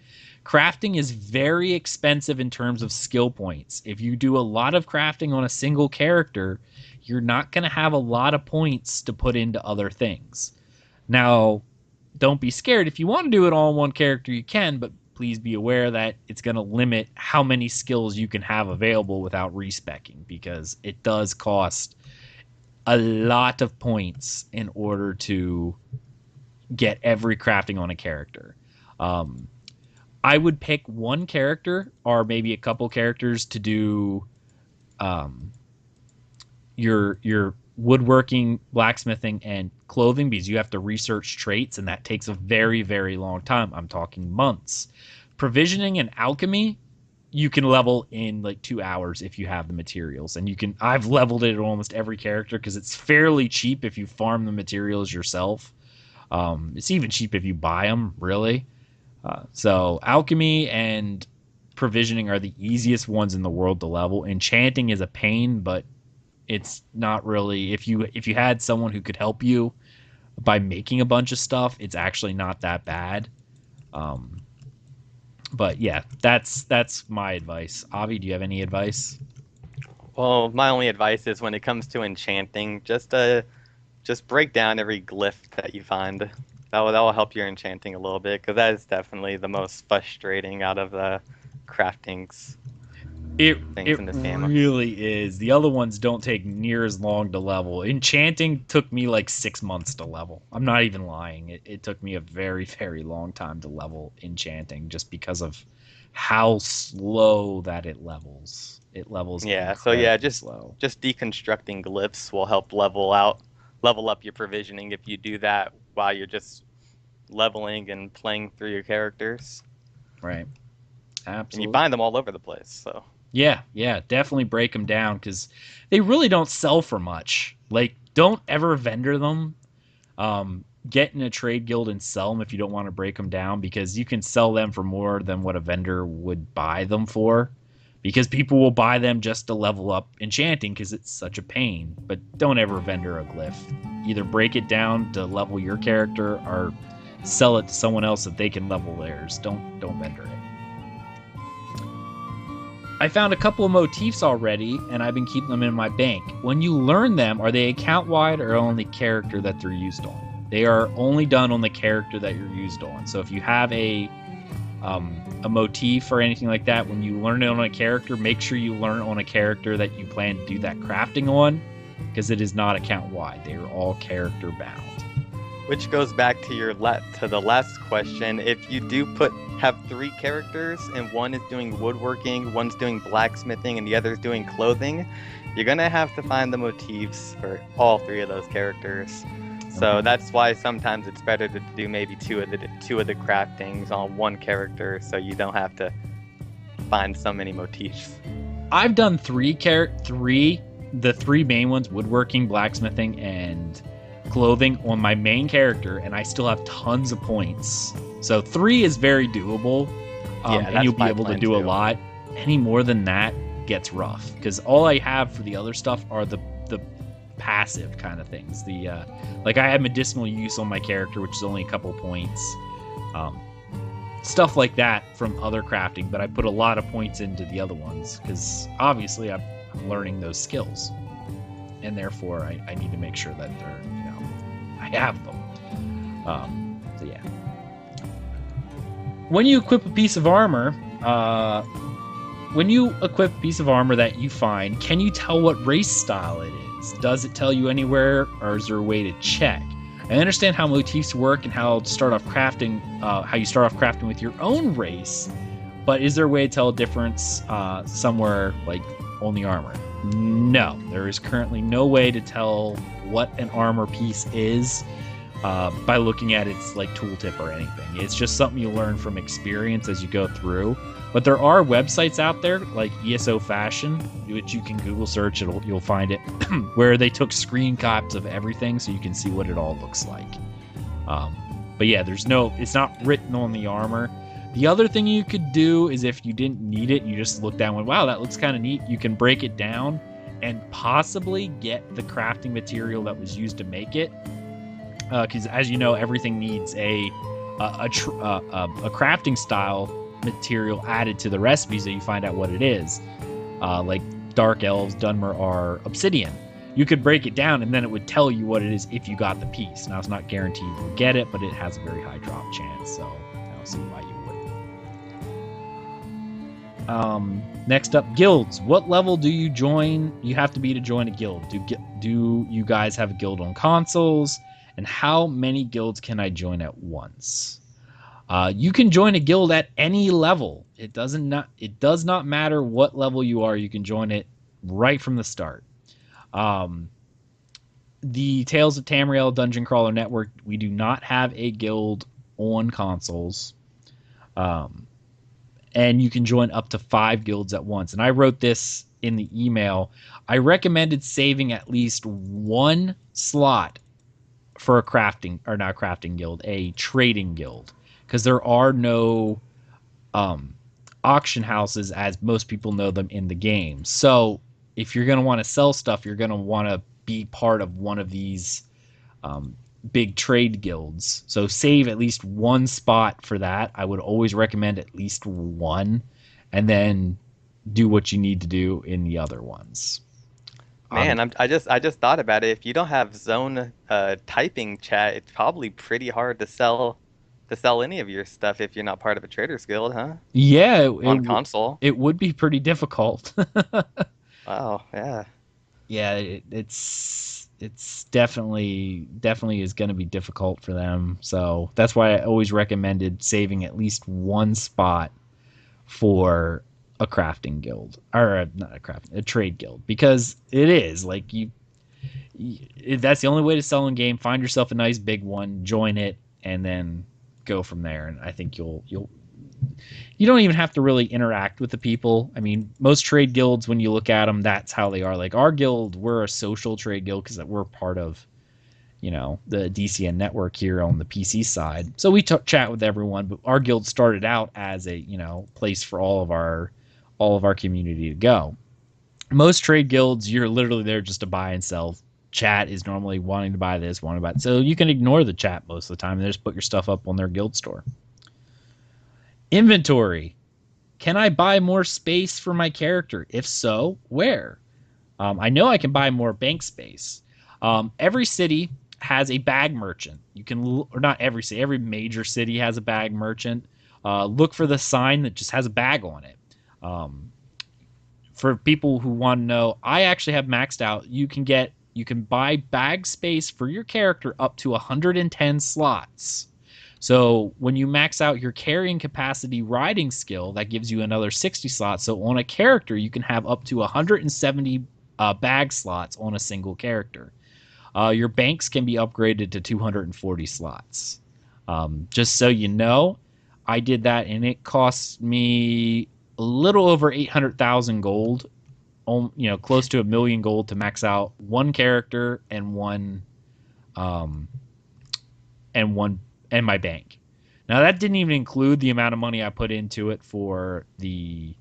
Crafting is very expensive in terms of skill points. If you do a lot of crafting on a single character, you're not going to have a lot of points to put into other things. Now, don't be scared. If you want to do it all on one character, you can, but please be aware that it's going to limit how many skills you can have available without respecking, because it does cost a lot of points in order to get every crafting on a character. I would pick one character or maybe a couple characters to do your woodworking, blacksmithing, and clothing, because you have to research traits, and that takes a very, very long time. I'm talking months. Provisioning and alchemy, you can level in like 2 hours if you have the materials, and I've leveled it at almost every character because it's fairly cheap if you farm the materials yourself. It's even cheap if you buy them, really. So alchemy and provisioning are the easiest ones in the world to level. Enchanting is a pain, but it's not really. If you had someone who could help you by making a bunch of stuff, it's actually not that bad. But yeah, that's my advice. Avi, do you have any advice? Well, my only advice is when it comes to enchanting, just break down every glyph that you find. That will help your enchanting a little bit, because that is definitely the most frustrating out of the craftings. It really is. The other ones don't take near as long to level. Enchanting took me like 6 months to level. I'm not even lying. It took me a very, very long time to level enchanting, just because of how slow that it levels. It levels. Yeah. So yeah, slow. Just deconstructing glyphs will help level up your provisioning if you do that while you're just leveling and playing through your characters. Right. Absolutely. And you find them all over the place. So. Yeah, definitely break them down, because they really don't sell for much. Like, don't ever vendor them. Get in a trade guild and sell them if you don't want to break them down, because you can sell them for more than what a vendor would buy them for, because people will buy them just to level up enchanting because it's such a pain. But don't ever vendor a glyph. Either break it down to level your character or sell it to someone else that they can level theirs. Don't vendor it. I found a couple of motifs already, and I've been keeping them in my bank. When you learn them, are they account-wide or only character that they're used on? They are only done on the character that you're used on. So if you have a motif or anything like that, when you learn it on a character, make sure you learn it on a character that you plan to do that crafting on, because it is not account-wide. They are all character-bound. Which goes back to the last question. If you do have 3 characters and one is doing woodworking, one's doing blacksmithing, and the other is doing clothing, you're gonna have to find the motifs for all 3 of those characters. So that's why sometimes it's better to do maybe two of the craftings on one character, so you don't have to find so many motifs. I've done the 3 main ones: woodworking, blacksmithing, and clothing on my main character, and I still have tons of points. So 3 is very doable, and you'll be able to do a lot. Any more than that gets rough, because all I have for the other stuff are the passive kind of things. Like I have medicinal use on my character, which is only a couple points. Stuff like that from other crafting, but I put a lot of points into the other ones because obviously I'm learning those skills, and therefore I need to make sure that they're, I have them. So yeah. When you equip a piece of armor, that you find, can you tell what race style it is? Does it tell you anywhere, or is there a way to check? I understand how motifs work and how you start off crafting with your own race, but is there a way to tell a difference somewhere like on the armor? No, there is currently no way to tell what an armor piece is by looking at its like tooltip or anything. It's just something you learn from experience as you go through. But there are websites out there like ESO Fashion, which you can Google search. You'll find it, where they took screen caps of everything so you can see what it all looks like. But yeah, it's not written on the armor. The other thing you could do is if you didn't need it, you just look down and went, wow, that looks kind of neat. You can break it down and possibly get the crafting material that was used to make it. Because as you know, everything needs a crafting style material added to the recipe so you find out what it is. Like Dark Elves, Dunmer are obsidian. You could break it down and then it would tell you what it is if you got the piece. Now, it's not guaranteed you'll get it, but it has a very high drop chance, so I don't see why you wouldn't. Next up, guilds. What level do you join? You have to be to join a guild. Do you guys have a guild on consoles? And how many guilds can I join at once? You can join a guild at any level. It does not matter what level you are. You can join it right from the start. The Tales of Tamriel Dungeon Crawler Network, we do not have a guild on consoles. And you can join up to 5 guilds at once. And I wrote this in the email. I recommended saving at least one slot for a trading guild, because there are no auction houses as most people know them in the game. So if you're going to want to sell stuff, you're going to want to be part of one of these big trade guilds. So save at least one spot for that. I would always recommend at least one, and then do what you need to do in the other ones. Man, I just thought about it. If you don't have zone typing chat, it's probably pretty hard to sell any of your stuff if you're not part of a traders guild, huh? Yeah, on console, it would be pretty difficult. Wow, yeah. Yeah, it's definitely is going to be difficult for them. So that's why I always recommended saving at least one spot for a crafting guild, or a trade guild, because it is like that's the only way to sell in game. Find yourself a nice big one, join it, and then go from there. And I think you don't even have to really interact with the people. I mean, most trade guilds, when you look at them, that's how they are. Like our guild, we're a social trade guild because we're part of, the DCN network here on the PC side. So we chat with everyone, but our guild started out as a, place for all of our community to go. Most trade guilds, you're literally there just to buy and sell. Chat is normally wanting to buy this, wanting to buy it. So you can ignore the chat most of the time and just put your stuff up on their guild store. Inventory. Can I buy more space for my character? If so, where? I know I can buy more bank space. Every city has a bag merchant. You can, or not every city, every major city has a bag merchant. Look for the sign that just has a bag on it. For people who want to know, I actually have maxed out. You can buy bag space for your character up to 110 slots. So when you max out your carrying capacity riding skill, that gives you another 60 slots. So on a character, you can have up to 170 bag slots on a single character. Your banks can be upgraded to 240 slots. Just so you know, I did that and it cost me a little over 800,000 gold, close to 1 million gold to max out one character and my bank. Now that didn't even include the amount of money I put into it for the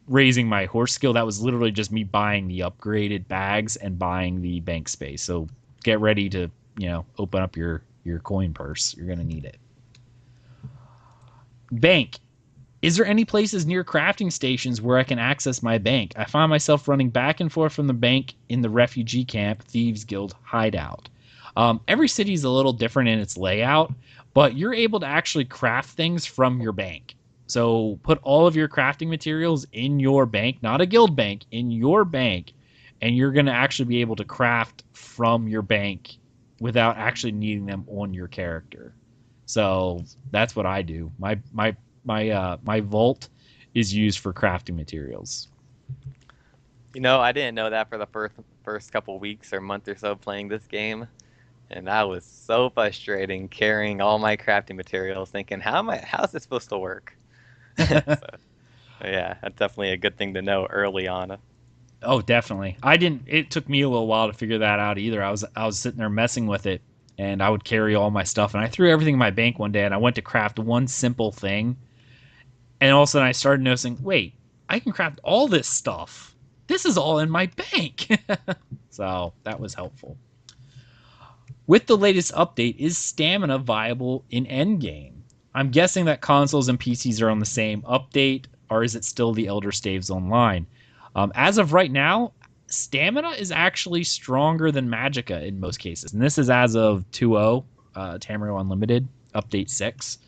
raising my horse skill. That was literally just me buying the upgraded bags and buying the bank space. So get ready to, open up your coin purse. You're going to need it. Bank. Is there any places near crafting stations where I can access my bank? I find myself running back and forth from the bank in the refugee camp, Thieves Guild hideout. Every city is a little different in its layout, but you're able to actually craft things from your bank. So put all of your crafting materials in your bank, not a guild bank, in your bank, and you're going to actually be able to craft from your bank without actually needing them on your character. So that's what I do. My vault is used for crafting materials. I didn't know that for the first couple weeks or month or so playing this game, and that was so frustrating carrying all my crafting materials, thinking, how's this supposed to work? So, yeah, that's definitely a good thing to know early on. Oh, definitely. It took me a little while to figure that out either. I was sitting there messing with it, and I would carry all my stuff, and I threw everything in my bank one day, and I went to craft one simple thing, and all of a sudden I started noticing, wait, I can craft all this stuff. This is all in my bank. So that was helpful. With the latest update, is stamina viable in endgame? I'm guessing that consoles and PCs are on the same update, or is it still the Elder Staves Online? As of right now, stamina is actually stronger than Magicka in most cases. And this is as of 2.0, Tamriel Unlimited, Update 6.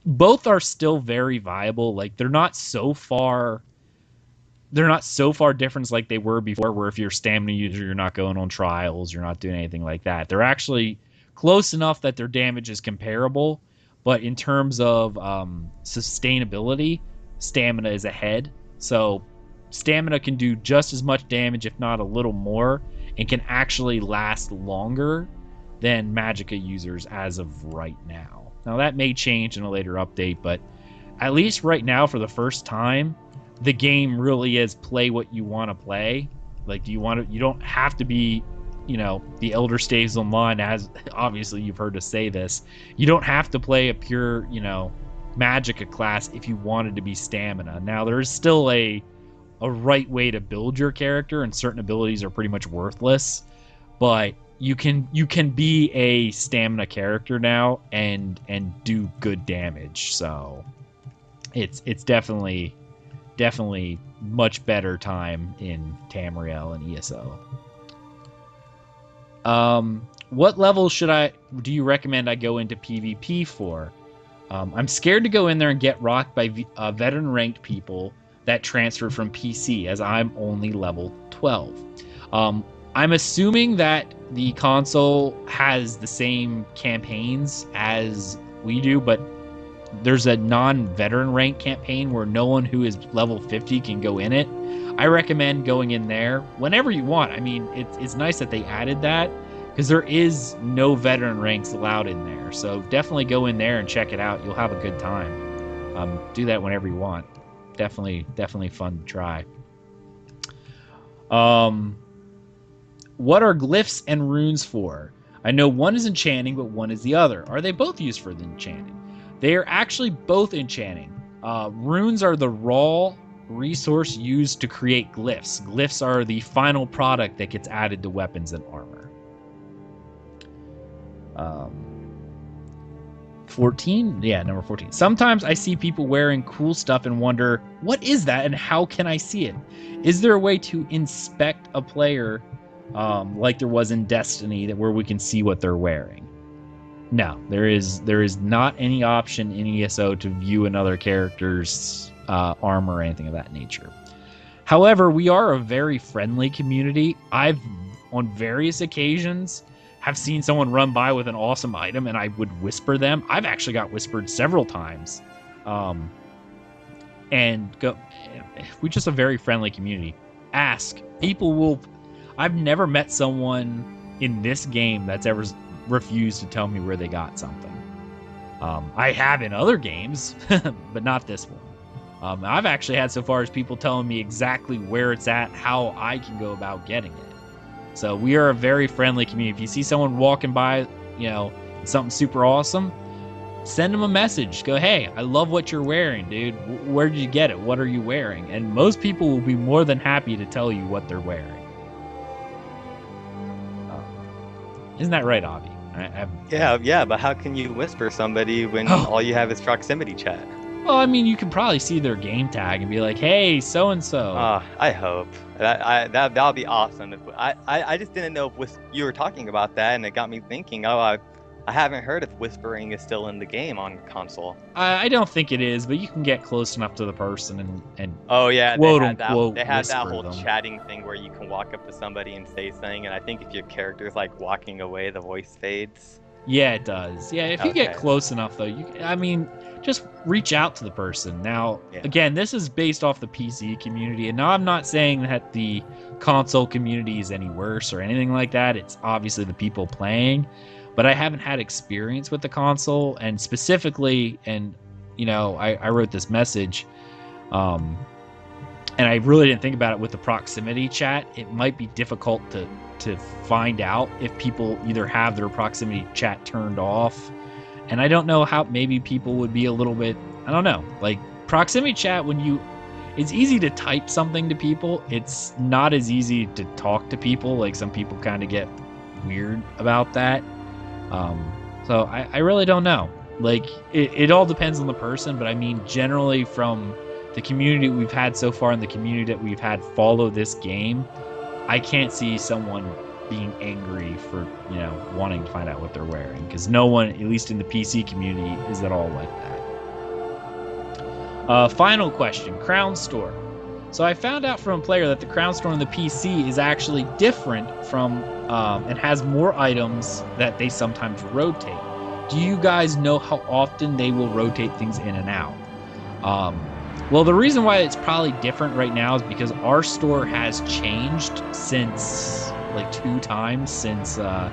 Both are still very viable. Like, they're not so far different like they were before, where if you're a stamina user, you're not going on trials, you're not doing anything like that. They're actually close enough that their damage is comparable, but in terms of sustainability, stamina is ahead. So stamina can do just as much damage, if not a little more, and can actually last longer than Magicka users as of right now. Now that may change in a later update, but at least right now, for the first time, the game really is play what you want to play. Like, you don't have to be, the Elder Staves Online, as obviously you've heard us say this. You don't have to play a pure, Magicka class if you wanted to be stamina. Now, there is still a right way to build your character, and certain abilities are pretty much worthless, but you can be a stamina character now and do good damage. So it's definitely much better time in Tamriel and ESO. What level do you recommend I go into PvP for? I'm scared to go in there and get rocked by veteran ranked people that transferred from PC, as I'm only level 12. I'm assuming that the console has the same campaigns as we do, but there's a non-veteran rank campaign where no one who is level 50 can go in it. I recommend going in there whenever you want. I mean, it's nice that they added that, because there is no veteran ranks allowed in there. So definitely go in there and check it out. You'll have a good time. Do that whenever you want. Definitely fun to try. What are glyphs and runes for? I know one is enchanting, but one is the other. Are they both used for the enchanting? They are actually both enchanting. Runes are the raw resource used to create glyphs. Glyphs are the final product that gets added to weapons and armor. 14? Yeah, number 14. Sometimes I see people wearing cool stuff and wonder, what is that and how can I see it? Is there a way to inspect a player like there was in Destiny, where we can see what they're wearing? No, there is not any option in ESO to view another character's armor or anything of that nature. However, we are a very friendly community. I've, on various occasions, have seen someone run by with an awesome item, and I would whisper them. I've actually got whispered several times. And go. We're just a very friendly community. Ask. People will. I've never met someone in this game that's ever refused to tell me where they got something. I have in other games, but not this one. I've actually had so far as people telling me exactly where it's at, how I can go about getting it. So we are a very friendly community. If you see someone walking by, something super awesome, send them a message. Go, hey, I love what you're wearing, dude. Where did you get it? What are you wearing? And most people will be more than happy to tell you what they're wearing. Isn't that right, Avi? Yeah, but how can you whisper somebody when all you have is proximity chat? Well, I mean, you can probably see their game tag and be like, hey, so-and-so. I hope. That'll be awesome. I just didn't know if you were talking about that, and it got me thinking, I I haven't heard if whispering is still in the game on console. I don't think it is, but you can get close enough to the person and Oh yeah, quote unquote they had that whisper whole them. chatting thing where you can walk up to somebody and say something, and I think if your character's like walking away, the voice fades. Yeah, it does. Yeah, if you get Okay. close enough though, just reach out to the person. Now, Yeah. again, this is based off the PC community, and now I'm not saying that the console community is any worse or anything like that. It's obviously the people playing, but I haven't had experience with the console, and specifically, and I wrote this message, and I really didn't think about it with the proximity chat. It might be difficult to find out if people either have their proximity chat turned off. And I don't know how, maybe people would be a little bit, I don't know, like proximity chat, it's easy to type something to people. It's not as easy to talk to people. Like some people kind of get weird about that. So I really don't know. Like it all depends on the person, but I mean, generally from the community we've had so far and the community that we've had follow this game, I can't see someone being angry for, wanting to find out what they're wearing, because no one, at least in the PC community, is at all like that. Final question, Crown Store. So I found out from a player that the Crown Store on the PC is actually different from, and has more items that they sometimes rotate. Do you guys know how often they will rotate things in and out? Well, the reason why it's probably different right now is because our store has changed since, like 2 times since the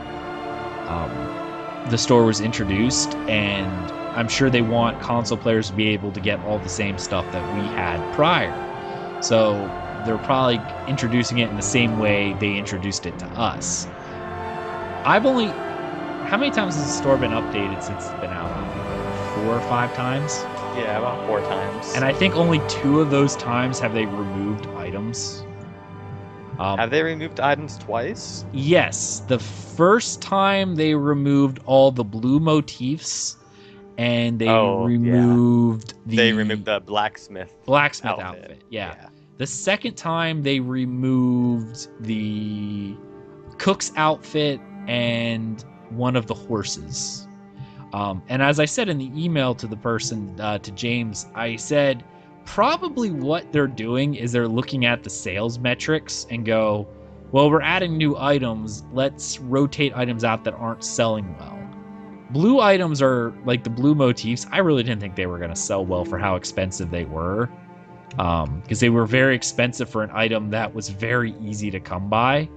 store was introduced, and I'm sure they want console players to be able to get all the same stuff that we had prior. So they're probably introducing it in the same way they introduced it to us. How many times has the store been updated since it's been out? 4 or 5 times? Yeah, about 4 times. And I think only 2 of those times have they removed items. Have they removed items twice? Yes. The first time they removed all the blue motifs, and they removed the blacksmith outfit. Yeah. The second time they removed the cook's outfit and one of the horses. And as I said in the email to the person, to James, I said probably what they're doing is they're looking at the sales metrics and go, well, we're adding new items. Let's rotate items out that aren't selling well. Blue items are like the blue motifs. I really didn't think they were going to sell well for how expensive they were, because they were very expensive for an item that was very easy to come by.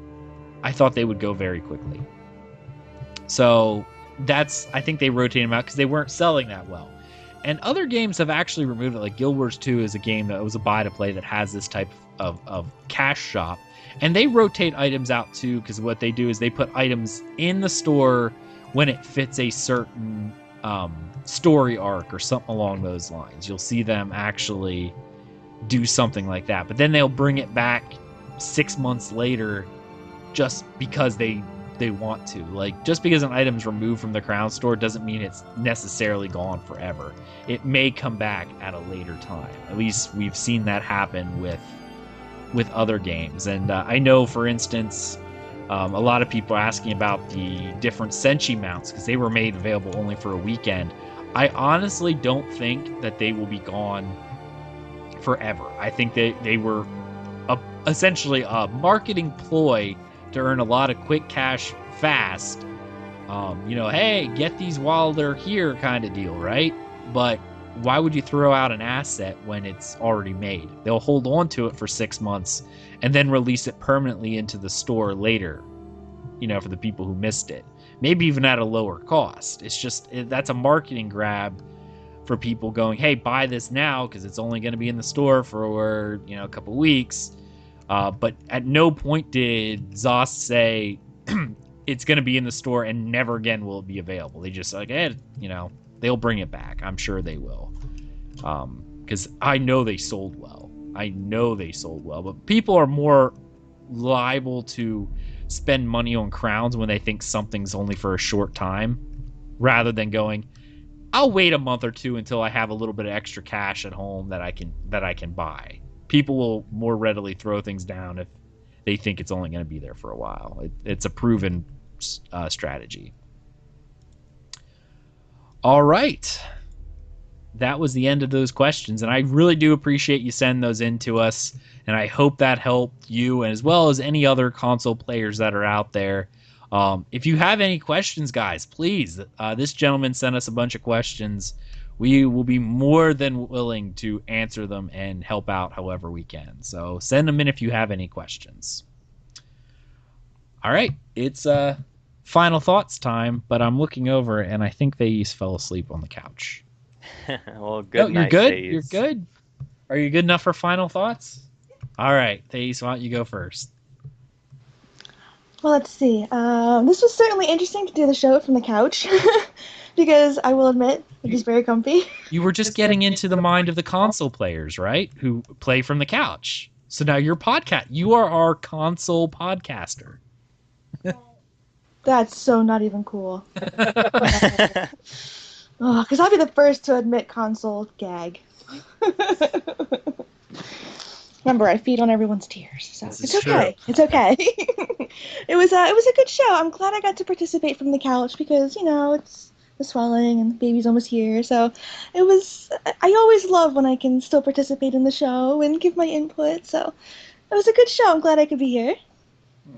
I thought they would go very quickly. So I think they rotated them out because they weren't selling that well. And other games have actually removed it. Like Guild Wars 2 is a game that was a buy to play that has this type of cash shop. And they rotate items out too, because what they do is they put items in the store when it fits a certain story arc or something along those lines. You'll see them actually do something like that. But then they'll bring it back 6 months later just because they want to. Like, just because an item's removed from the Crown Store doesn't mean it's necessarily gone forever. It may come back at a later time. At least we've seen that happen with other games. And I know, for instance, a lot of people are asking about the different Senshi mounts because they were made available only for a weekend. I honestly don't think that they will be gone forever. I think they were essentially a marketing ploy to earn a lot of quick cash fast. Hey, get these while they're here kind of deal, right? But why would you throw out an asset when it's already made? They'll hold on to it for 6 months and then release it permanently into the store later, for the people who missed it. Maybe even at a lower cost. It's just, that's a marketing grab for people going, hey, buy this now because it's only going to be in the store for, a couple weeks. But at no point did ZOS say it's going to be in the store and never again will it be available. They just they'll bring it back. I'm sure they will. Because I know they sold well. But people are more liable to spend money on crowns when they think something's only for a short time, rather than going, I'll wait a month or two until I have a little bit of extra cash at home that I can buy. People will more readily throw things down if they think it's only going to be there for a while. It's a proven strategy. All right. That was the end of those questions, and I really do appreciate you sending those in to us, and I hope that helped you as well as any other console players that are out there. If you have any questions, guys, please, this gentleman sent us a bunch of questions. We will be more than willing to answer them and help out however we can. So send them in if you have any questions. All right, it's final thoughts time, but I'm looking over, and I think Thais fell asleep on the couch. Well, good You're night, good? Thais. You're good? Are you good enough for final thoughts? All right, Thais, why don't you go first? Well, let's see. This was certainly interesting to do the show from the couch, because I will admit, it is very comfy. You were just getting into the mind of the console players, right? Who play from the couch. So now you're you are our console podcaster. That's so not even cool. Because I'll be the first to admit console gag. Remember, I feed on everyone's tears, so it's okay. It's okay. It was a good show. I'm glad I got to participate from the couch because it's the swelling and the baby's almost here. So it was. I always love when I can still participate in the show and give my input. So it was a good show. I'm glad I could be here.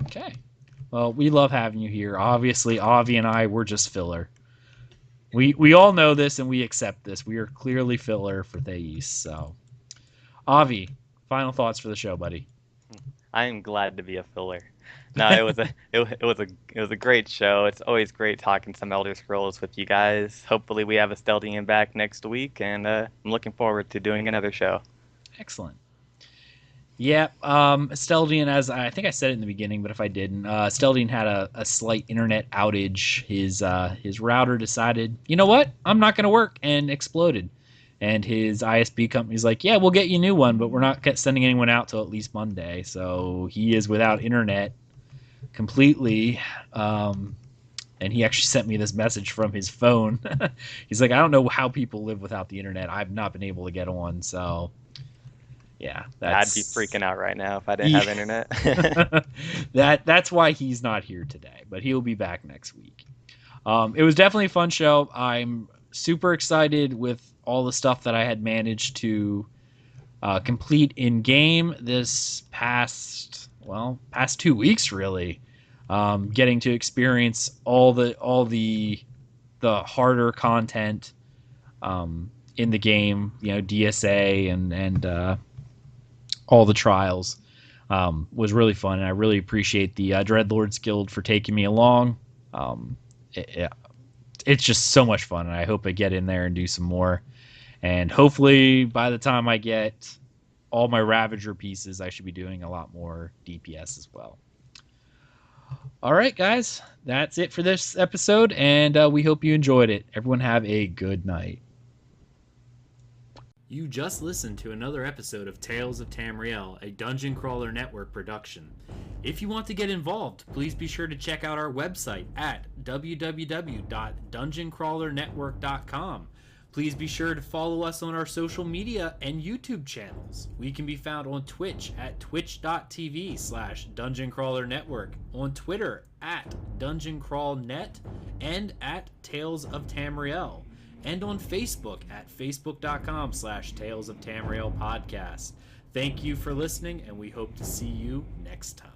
Okay. Well, we love having you here. Obviously, Avi and I were just filler. We all know this and we accept this. We are clearly filler for Thais. So, Avi, final thoughts for the show, buddy. I am glad to be a filler. No, it was a great show. It's always great talking some Elder Scrolls with you guys. Hopefully, we have a Steldian back next week, and I'm looking forward to doing another show. Excellent. Yeah, Steldian, as I think I said it in the beginning, but if I didn't, Steldian had a slight internet outage. His router decided, you know what, I'm not going to work, and exploded. And his ISP company's like, yeah, we'll get you a new one, but we're not sending anyone out till at least Monday. So he is without internet completely. And he actually sent me this message from his phone. He's like, I don't know how people live without the internet. I've not been able to get on, so... Yeah, I'd be freaking out right now if I didn't have internet. That's why he's not here today, but he'll be back next week. It was definitely a fun show. I'm super excited with all the stuff that I had managed to complete in game this past 2 weeks, really. Getting to experience all the harder content in the game, DSA and all the trials was really fun, and I really appreciate the Dreadlords Guild for taking me along. It's just so much fun, and I hope I get in there and do some more. And hopefully by the time I get all my Ravager pieces, I should be doing a lot more DPS as well. All right, guys, that's it for this episode, and we hope you enjoyed it. Everyone have a good night. You just listened to another episode of Tales of Tamriel, a Dungeon Crawler Network production. If you want to get involved, please be sure to check out our website at www.dungeoncrawlernetwork.com. Please be sure to follow us on our social media and YouTube channels. We can be found on Twitch at twitch.tv/dungeoncrawlernetwork, on Twitter at dungeoncrawlnet, and at Tales of Tamriel, and on Facebook at facebook.com/Tales of Tamriel podcast. Thank you for listening, and we hope to see you next time.